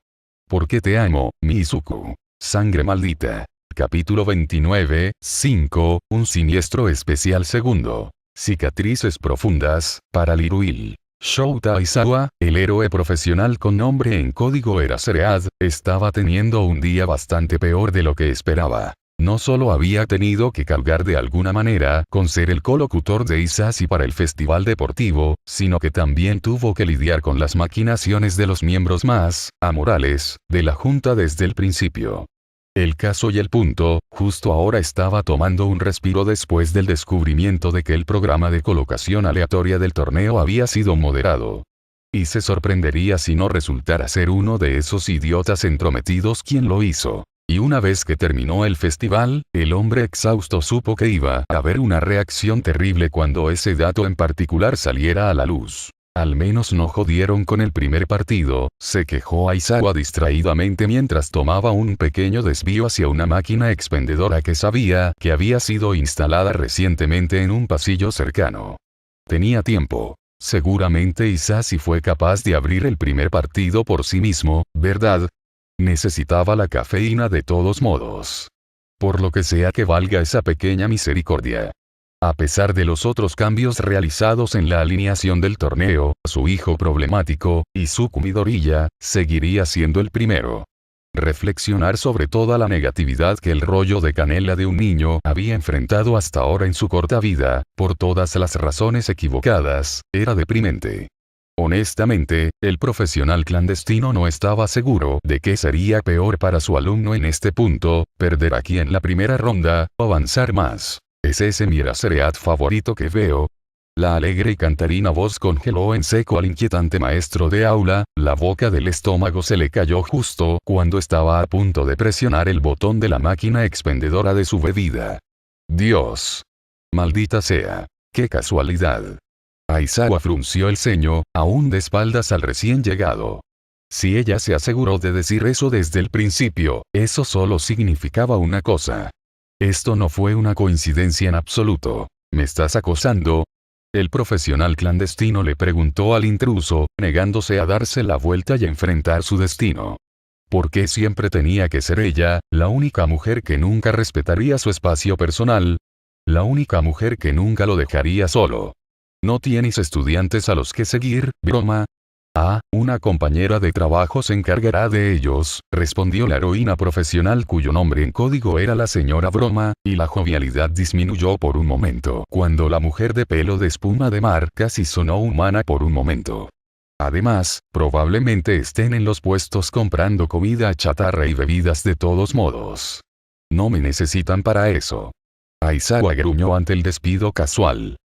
Porque te amo, mi Izuku. Sangre maldita. Capítulo 29, 5, un siniestro especial segundo. Cicatrices profundas, para Liruil. Shouta Aizawa, el héroe profesional con nombre en código Eraseread, estaba teniendo un día bastante peor de lo que esperaba. No solo había tenido que cargar de alguna manera con ser el colocutor de Isashi para el festival deportivo, sino que también tuvo que lidiar con las maquinaciones de los miembros más amorales de la junta desde el principio. El caso y el punto, justo ahora estaba tomando un respiro después del descubrimiento de que el programa de colocación aleatoria del torneo había sido moderado. Y se sorprendería si no resultara ser uno de esos idiotas entrometidos quien lo hizo. Y una vez que terminó el festival, el hombre exhausto supo que iba a haber una reacción terrible cuando ese dato en particular saliera a la luz. Al menos no jodieron con el primer partido, se quejó Aizawa distraídamente mientras tomaba un pequeño desvío hacia una máquina expendedora que sabía que había sido instalada recientemente en un pasillo cercano. Tenía tiempo. Seguramente Isashi fue capaz de abrir el primer partido por sí mismo, ¿verdad? Necesitaba la cafeína de todos modos. Por lo que sea que valga esa pequeña misericordia. A pesar de los otros cambios realizados en la alineación del torneo, su hijo problemático, Izuku Midoriya, seguiría siendo el primero. Reflexionar sobre toda la negatividad que el rollo de canela de un niño había enfrentado hasta ahora en su corta vida, por todas las razones equivocadas, era deprimente. Honestamente, el profesional clandestino no estaba seguro de qué sería peor para su alumno en este punto, perder aquí en la primera ronda, o avanzar más. ¿Es ese mi Eraseread favorito que veo? La alegre y cantarina voz congeló en seco al inquietante maestro de aula, la boca del estómago se le cayó justo cuando estaba a punto de presionar el botón de la máquina expendedora de su bebida. Dios. Maldita sea. ¡Qué casualidad! Aizawa frunció el ceño, aún de espaldas al recién llegado. Si ella se aseguró de decir eso desde el principio, eso solo significaba una cosa. Esto no fue una coincidencia en absoluto. ¿Me estás acosando? El profesional clandestino le preguntó al intruso, negándose a darse la vuelta y enfrentar su destino. ¿Por qué siempre tenía que ser ella, la única mujer que nunca respetaría su espacio personal? La única mujer que nunca lo dejaría solo. ¿No tienes estudiantes a los que seguir, broma? Ah, una compañera de trabajo se encargará de ellos, respondió la heroína profesional cuyo nombre en código era la señora Broma, y la jovialidad disminuyó por un momento cuando la mujer de pelo de espuma de mar casi sonó humana por un momento. Además, probablemente estén en los puestos comprando comida chatarra y bebidas de todos modos. No me necesitan para eso. Aizawa gruñó ante el despido casual.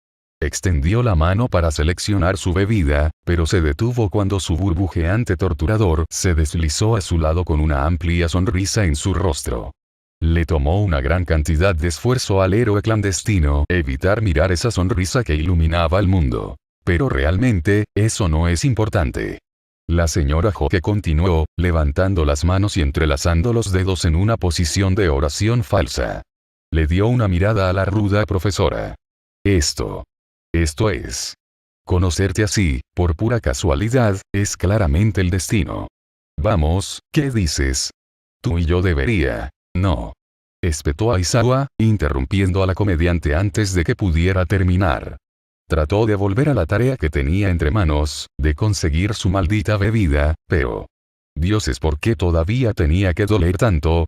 Extendió la mano para seleccionar su bebida, pero se detuvo cuando su burbujeante torturador se deslizó a su lado con una amplia sonrisa en su rostro. Le tomó una gran cantidad de esfuerzo al héroe clandestino evitar mirar esa sonrisa que iluminaba el mundo. Pero realmente, eso no es importante. La señora Hoke continuó, levantando las manos y entrelazando los dedos en una posición de oración falsa. Le dio una mirada a la ruda profesora. Esto es. Conocerte así, por pura casualidad, es claramente el destino. Vamos, ¿qué dices? Tú y yo debería. No. Espetó Aizawa, interrumpiendo a la comediante antes de que pudiera terminar. Trató de volver a la tarea que tenía entre manos, de conseguir su maldita bebida, pero... Dioses, ¿por qué todavía tenía que doler tanto?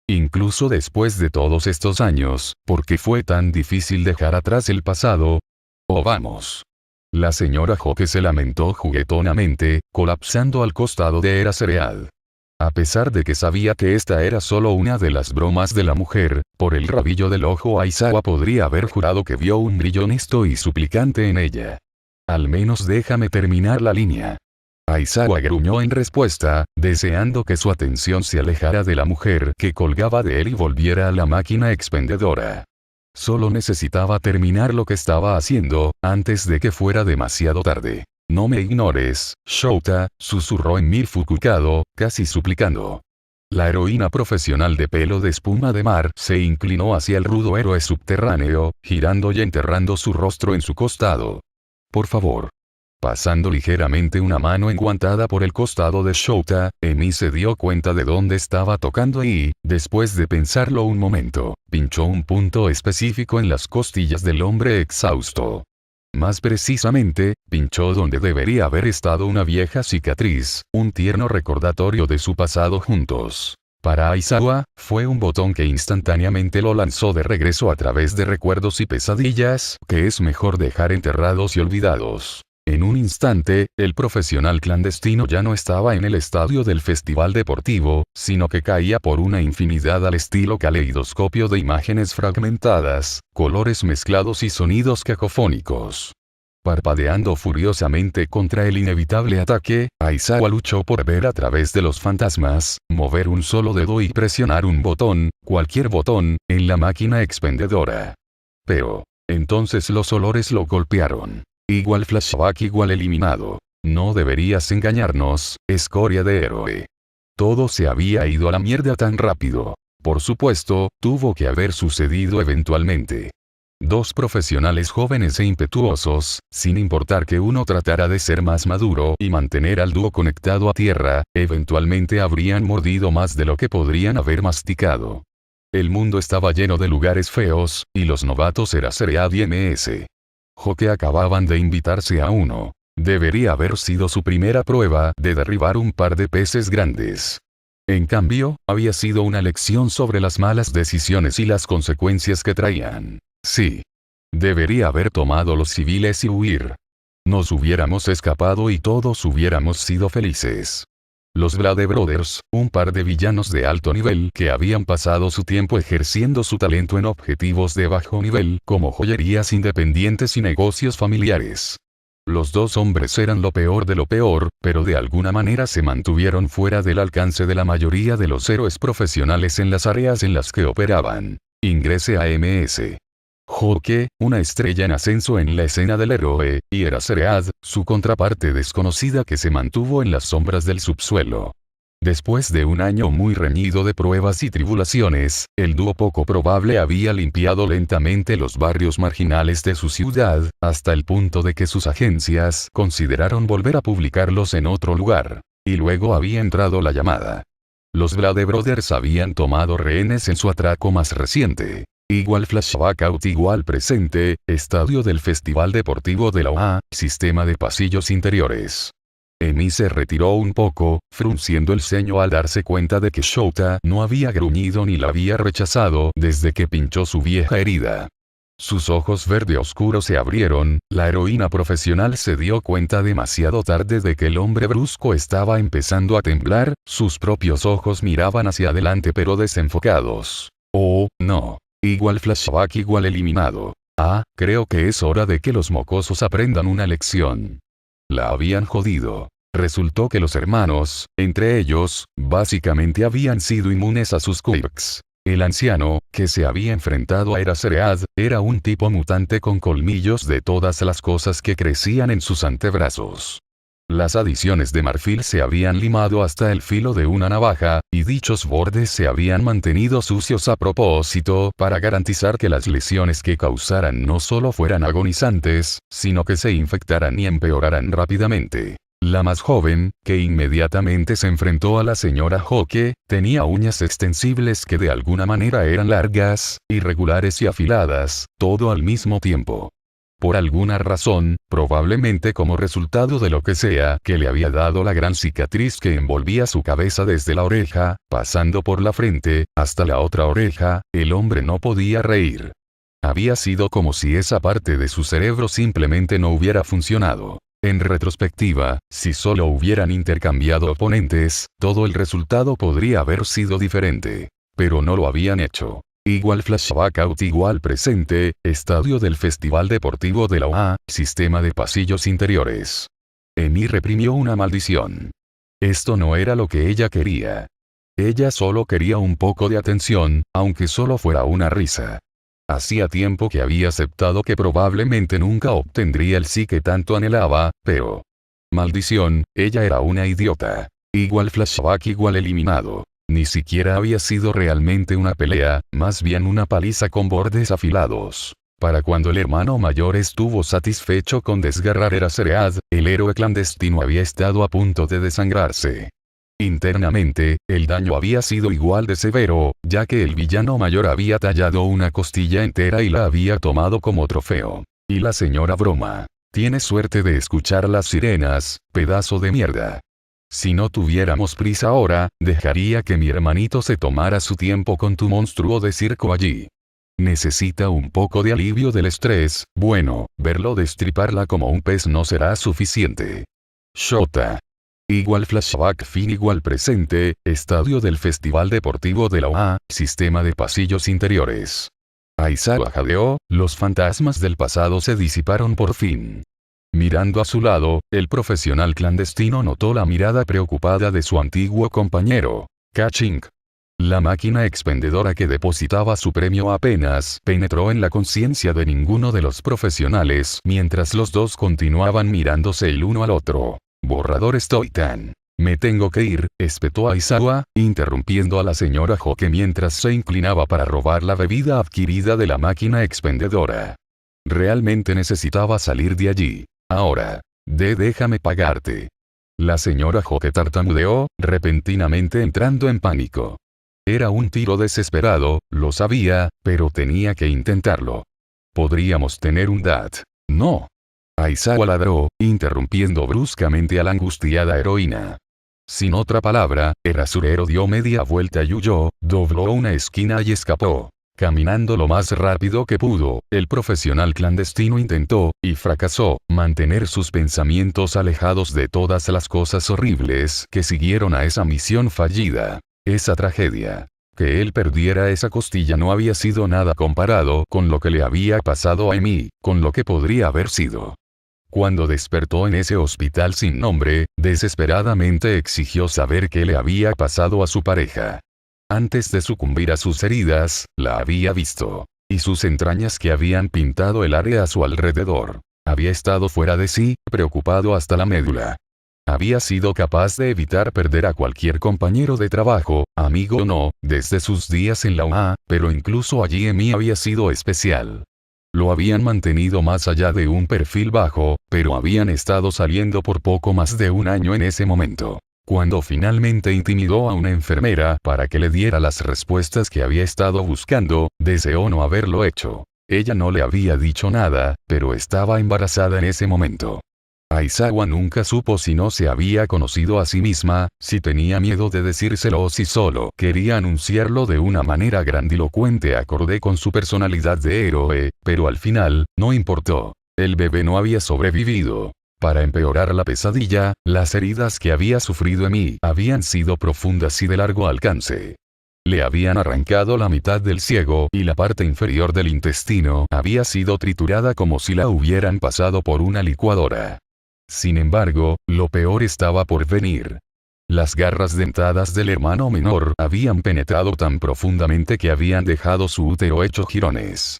Incluso después de todos estos años, ¿por qué fue tan difícil dejar atrás el pasado? Oh, vamos. La señora Hoke se lamentó juguetonamente, colapsando al costado de Era Cereal. A pesar de que sabía que esta era solo una de las bromas de la mujer, por el rabillo del ojo Aizawa podría haber jurado que vio un brillo honesto y suplicante en ella. Al menos déjame terminar la línea. Aizawa gruñó en respuesta, deseando que su atención se alejara de la mujer que colgaba de él y volviera a la máquina expendedora. Solo necesitaba terminar lo que estaba haciendo, antes de que fuera demasiado tarde. No me ignores, Shouta, susurró en mil Fukukado, casi suplicando. La heroína profesional de pelo de espuma de mar se inclinó hacia el rudo héroe subterráneo, girando y enterrando su rostro en su costado. Por favor. Pasando ligeramente una mano enguantada por el costado de Shouta, Emi se dio cuenta de dónde estaba tocando y, después de pensarlo un momento, pinchó un punto específico en las costillas del hombre exhausto. Más precisamente, pinchó donde debería haber estado una vieja cicatriz, un tierno recordatorio de su pasado juntos. Para Aizawa, fue un botón que instantáneamente lo lanzó de regreso a través de recuerdos y pesadillas, que es mejor dejar enterrados y olvidados. En un instante, el profesional clandestino ya no estaba en el estadio del festival deportivo, sino que caía por una infinidad al estilo caleidoscopio de imágenes fragmentadas, colores mezclados y sonidos cacofónicos. Parpadeando furiosamente contra el inevitable ataque, Aizawa luchó por ver a través de los fantasmas, mover un solo dedo y presionar un botón, cualquier botón, en la máquina expendedora. Pero, entonces los olores lo golpearon. Igual flashback, igual eliminado. No deberías engañarnos, escoria de héroe. Todo se había ido a la mierda tan rápido. Por supuesto, tuvo que haber sucedido eventualmente. Dos profesionales jóvenes e impetuosos, sin importar que uno tratara de ser más maduro y mantener al dúo conectado a tierra, eventualmente habrían mordido más de lo que podrían haber masticado. El mundo estaba lleno de lugares feos, y los novatos era Ceread y MS. Hoke acababan de invitarse a uno. Debería haber sido su primera prueba de derribar un par de peces grandes. En cambio, había sido una lección sobre las malas decisiones y las consecuencias que traían. Sí. Debería haber tomado los civiles y huir. Nos hubiéramos escapado y todos hubiéramos sido felices. Los Blade Brothers, un par de villanos de alto nivel que habían pasado su tiempo ejerciendo su talento en objetivos de bajo nivel, como joyerías independientes y negocios familiares. Los dos hombres eran lo peor de lo peor, pero de alguna manera se mantuvieron fuera del alcance de la mayoría de los héroes profesionales en las áreas en las que operaban. Ingrese a MS. Hawke, una estrella en ascenso en la escena del héroe, y Eraserhead, su contraparte desconocida que se mantuvo en las sombras del subsuelo. Después de un año muy reñido de pruebas y tribulaciones, el dúo poco probable había limpiado lentamente los barrios marginales de su ciudad, hasta el punto de que sus agencias consideraron volver a publicarlos en otro lugar. Y luego había entrado la llamada. Los Blade Brothers habían tomado rehenes en su atraco más reciente. Igual flashback out igual presente, estadio del Festival Deportivo de la OA, sistema de pasillos interiores. Emi se retiró un poco, frunciendo el ceño al darse cuenta de que Shota no había gruñido ni la había rechazado desde que pinchó su vieja herida. Sus ojos verde oscuro se abrieron, la heroína profesional se dio cuenta demasiado tarde de que el hombre brusco estaba empezando a temblar, sus propios ojos miraban hacia adelante pero desenfocados. Oh, no. Igual flashback igual eliminado. Ah, creo que es hora de que los mocosos aprendan una lección. La habían jodido. Resultó que los hermanos, entre ellos, básicamente habían sido inmunes a sus quirks. El anciano, que se había enfrentado a Eraserhead, era un tipo mutante con colmillos de todas las cosas que crecían en sus antebrazos. Las adiciones de marfil se habían limado hasta el filo de una navaja, y dichos bordes se habían mantenido sucios a propósito para garantizar que las lesiones que causaran no solo fueran agonizantes, sino que se infectaran y empeoraran rápidamente. La más joven, que inmediatamente se enfrentó a la señora Hawke, tenía uñas extensibles que de alguna manera eran largas, irregulares y afiladas, todo al mismo tiempo. Por alguna razón, probablemente como resultado de lo que sea que le había dado la gran cicatriz que envolvía su cabeza desde la oreja, pasando por la frente, hasta la otra oreja, el hombre no podía reír. Había sido como si esa parte de su cerebro simplemente no hubiera funcionado. En retrospectiva, si solo hubieran intercambiado oponentes, todo el resultado podría haber sido diferente. Pero no lo habían hecho. Igual flashback out igual presente, estadio del Festival Deportivo de la OA, sistema de pasillos interiores. Emi reprimió una maldición. Esto no era lo que ella quería. Ella solo quería un poco de atención, aunque solo fuera una risa. Hacía tiempo que había aceptado que probablemente nunca obtendría el sí que tanto anhelaba, pero... Maldición, ella era una idiota. Igual flashback igual eliminado. Ni siquiera había sido realmente una pelea, más bien una paliza con bordes afilados. Para cuando el hermano mayor estuvo satisfecho con desgarrar a Eraserhead, el héroe clandestino había estado a punto de desangrarse. Internamente, el daño había sido igual de severo, ya que el villano mayor había tallado una costilla entera y la había tomado como trofeo. Y la señora broma. Tienes suerte de escuchar las sirenas, pedazo de mierda. Si no tuviéramos prisa ahora, dejaría que mi hermanito se tomara su tiempo con tu monstruo de circo allí. Necesita un poco de alivio del estrés, bueno, verlo destriparla como un pez no será suficiente. Shota. Igual flashback fin igual presente, estadio del Festival Deportivo de la OA, sistema de pasillos interiores. Aizawa jadeó, los fantasmas del pasado se disiparon por fin. Mirando a su lado, el profesional clandestino notó la mirada preocupada de su antiguo compañero, Kaching. La máquina expendedora que depositaba su premio apenas penetró en la conciencia de ninguno de los profesionales mientras los dos continuaban mirándose el uno al otro. Borrador estoy tan. Me tengo que ir, espetó Aizawa, interrumpiendo a la señora Hawke mientras se inclinaba para robar la bebida adquirida de la máquina expendedora. Realmente necesitaba salir de allí. Ahora. Déjame pagarte. La señora Hawke tartamudeó, repentinamente entrando en pánico. Era un tiro desesperado, lo sabía, pero tenía que intentarlo. Podríamos tener un date. No. Aizawa ladró, interrumpiendo bruscamente a la angustiada heroína. Sin otra palabra, el rasurero dio media vuelta y huyó, dobló una esquina y escapó. Caminando lo más rápido que pudo, el profesional clandestino intentó, y fracasó, mantener sus pensamientos alejados de todas las cosas horribles que siguieron a esa misión fallida. Esa tragedia. Que él perdiera esa costilla no había sido nada comparado con lo que le había pasado a Amy, con lo que podría haber sido. Cuando despertó en ese hospital sin nombre, desesperadamente exigió saber qué le había pasado a su pareja. Antes de sucumbir a sus heridas, la había visto. Y sus entrañas que habían pintado el área a su alrededor. Había estado fuera de sí, preocupado hasta la médula. Había sido capaz de evitar perder a cualquier compañero de trabajo, amigo o no, desde sus días en la UA, pero incluso allí Amy había sido especial. Lo habían mantenido más allá de un perfil bajo, pero habían estado saliendo por poco más de un año en ese momento. Cuando finalmente intimidó a una enfermera para que le diera las respuestas que había estado buscando, deseó no haberlo hecho. Ella no le había dicho nada, pero estaba embarazada en ese momento. Aizawa nunca supo si no se había conocido a sí misma, si tenía miedo de decírselo o si solo quería anunciarlo de una manera grandilocuente acorde con su personalidad de héroe, pero al final, no importó. El bebé no había sobrevivido. Para empeorar la pesadilla, las heridas que había sufrido Amy habían sido profundas y de largo alcance. Le habían arrancado la mitad del ciego y la parte inferior del intestino había sido triturada como si la hubieran pasado por una licuadora. Sin embargo, lo peor estaba por venir. Las garras dentadas del hermano menor habían penetrado tan profundamente que habían dejado su útero hecho jirones.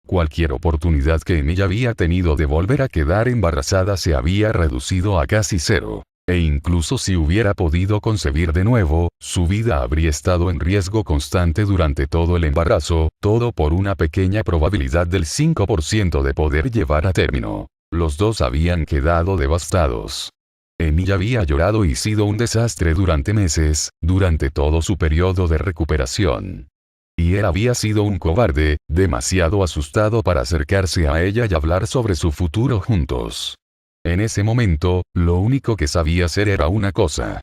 Cualquier oportunidad que Amy había tenido de volver a quedar embarazada se había reducido a casi cero. E incluso si hubiera podido concebir de nuevo, su vida habría estado en riesgo constante durante todo el embarazo, todo por una pequeña probabilidad del 5% de poder llevar a término. Los dos habían quedado devastados. Amy había llorado y sido un desastre durante meses, durante todo su periodo de recuperación. Y él había sido un cobarde, demasiado asustado para acercarse a ella y hablar sobre su futuro juntos. En ese momento, lo único que sabía hacer era una cosa.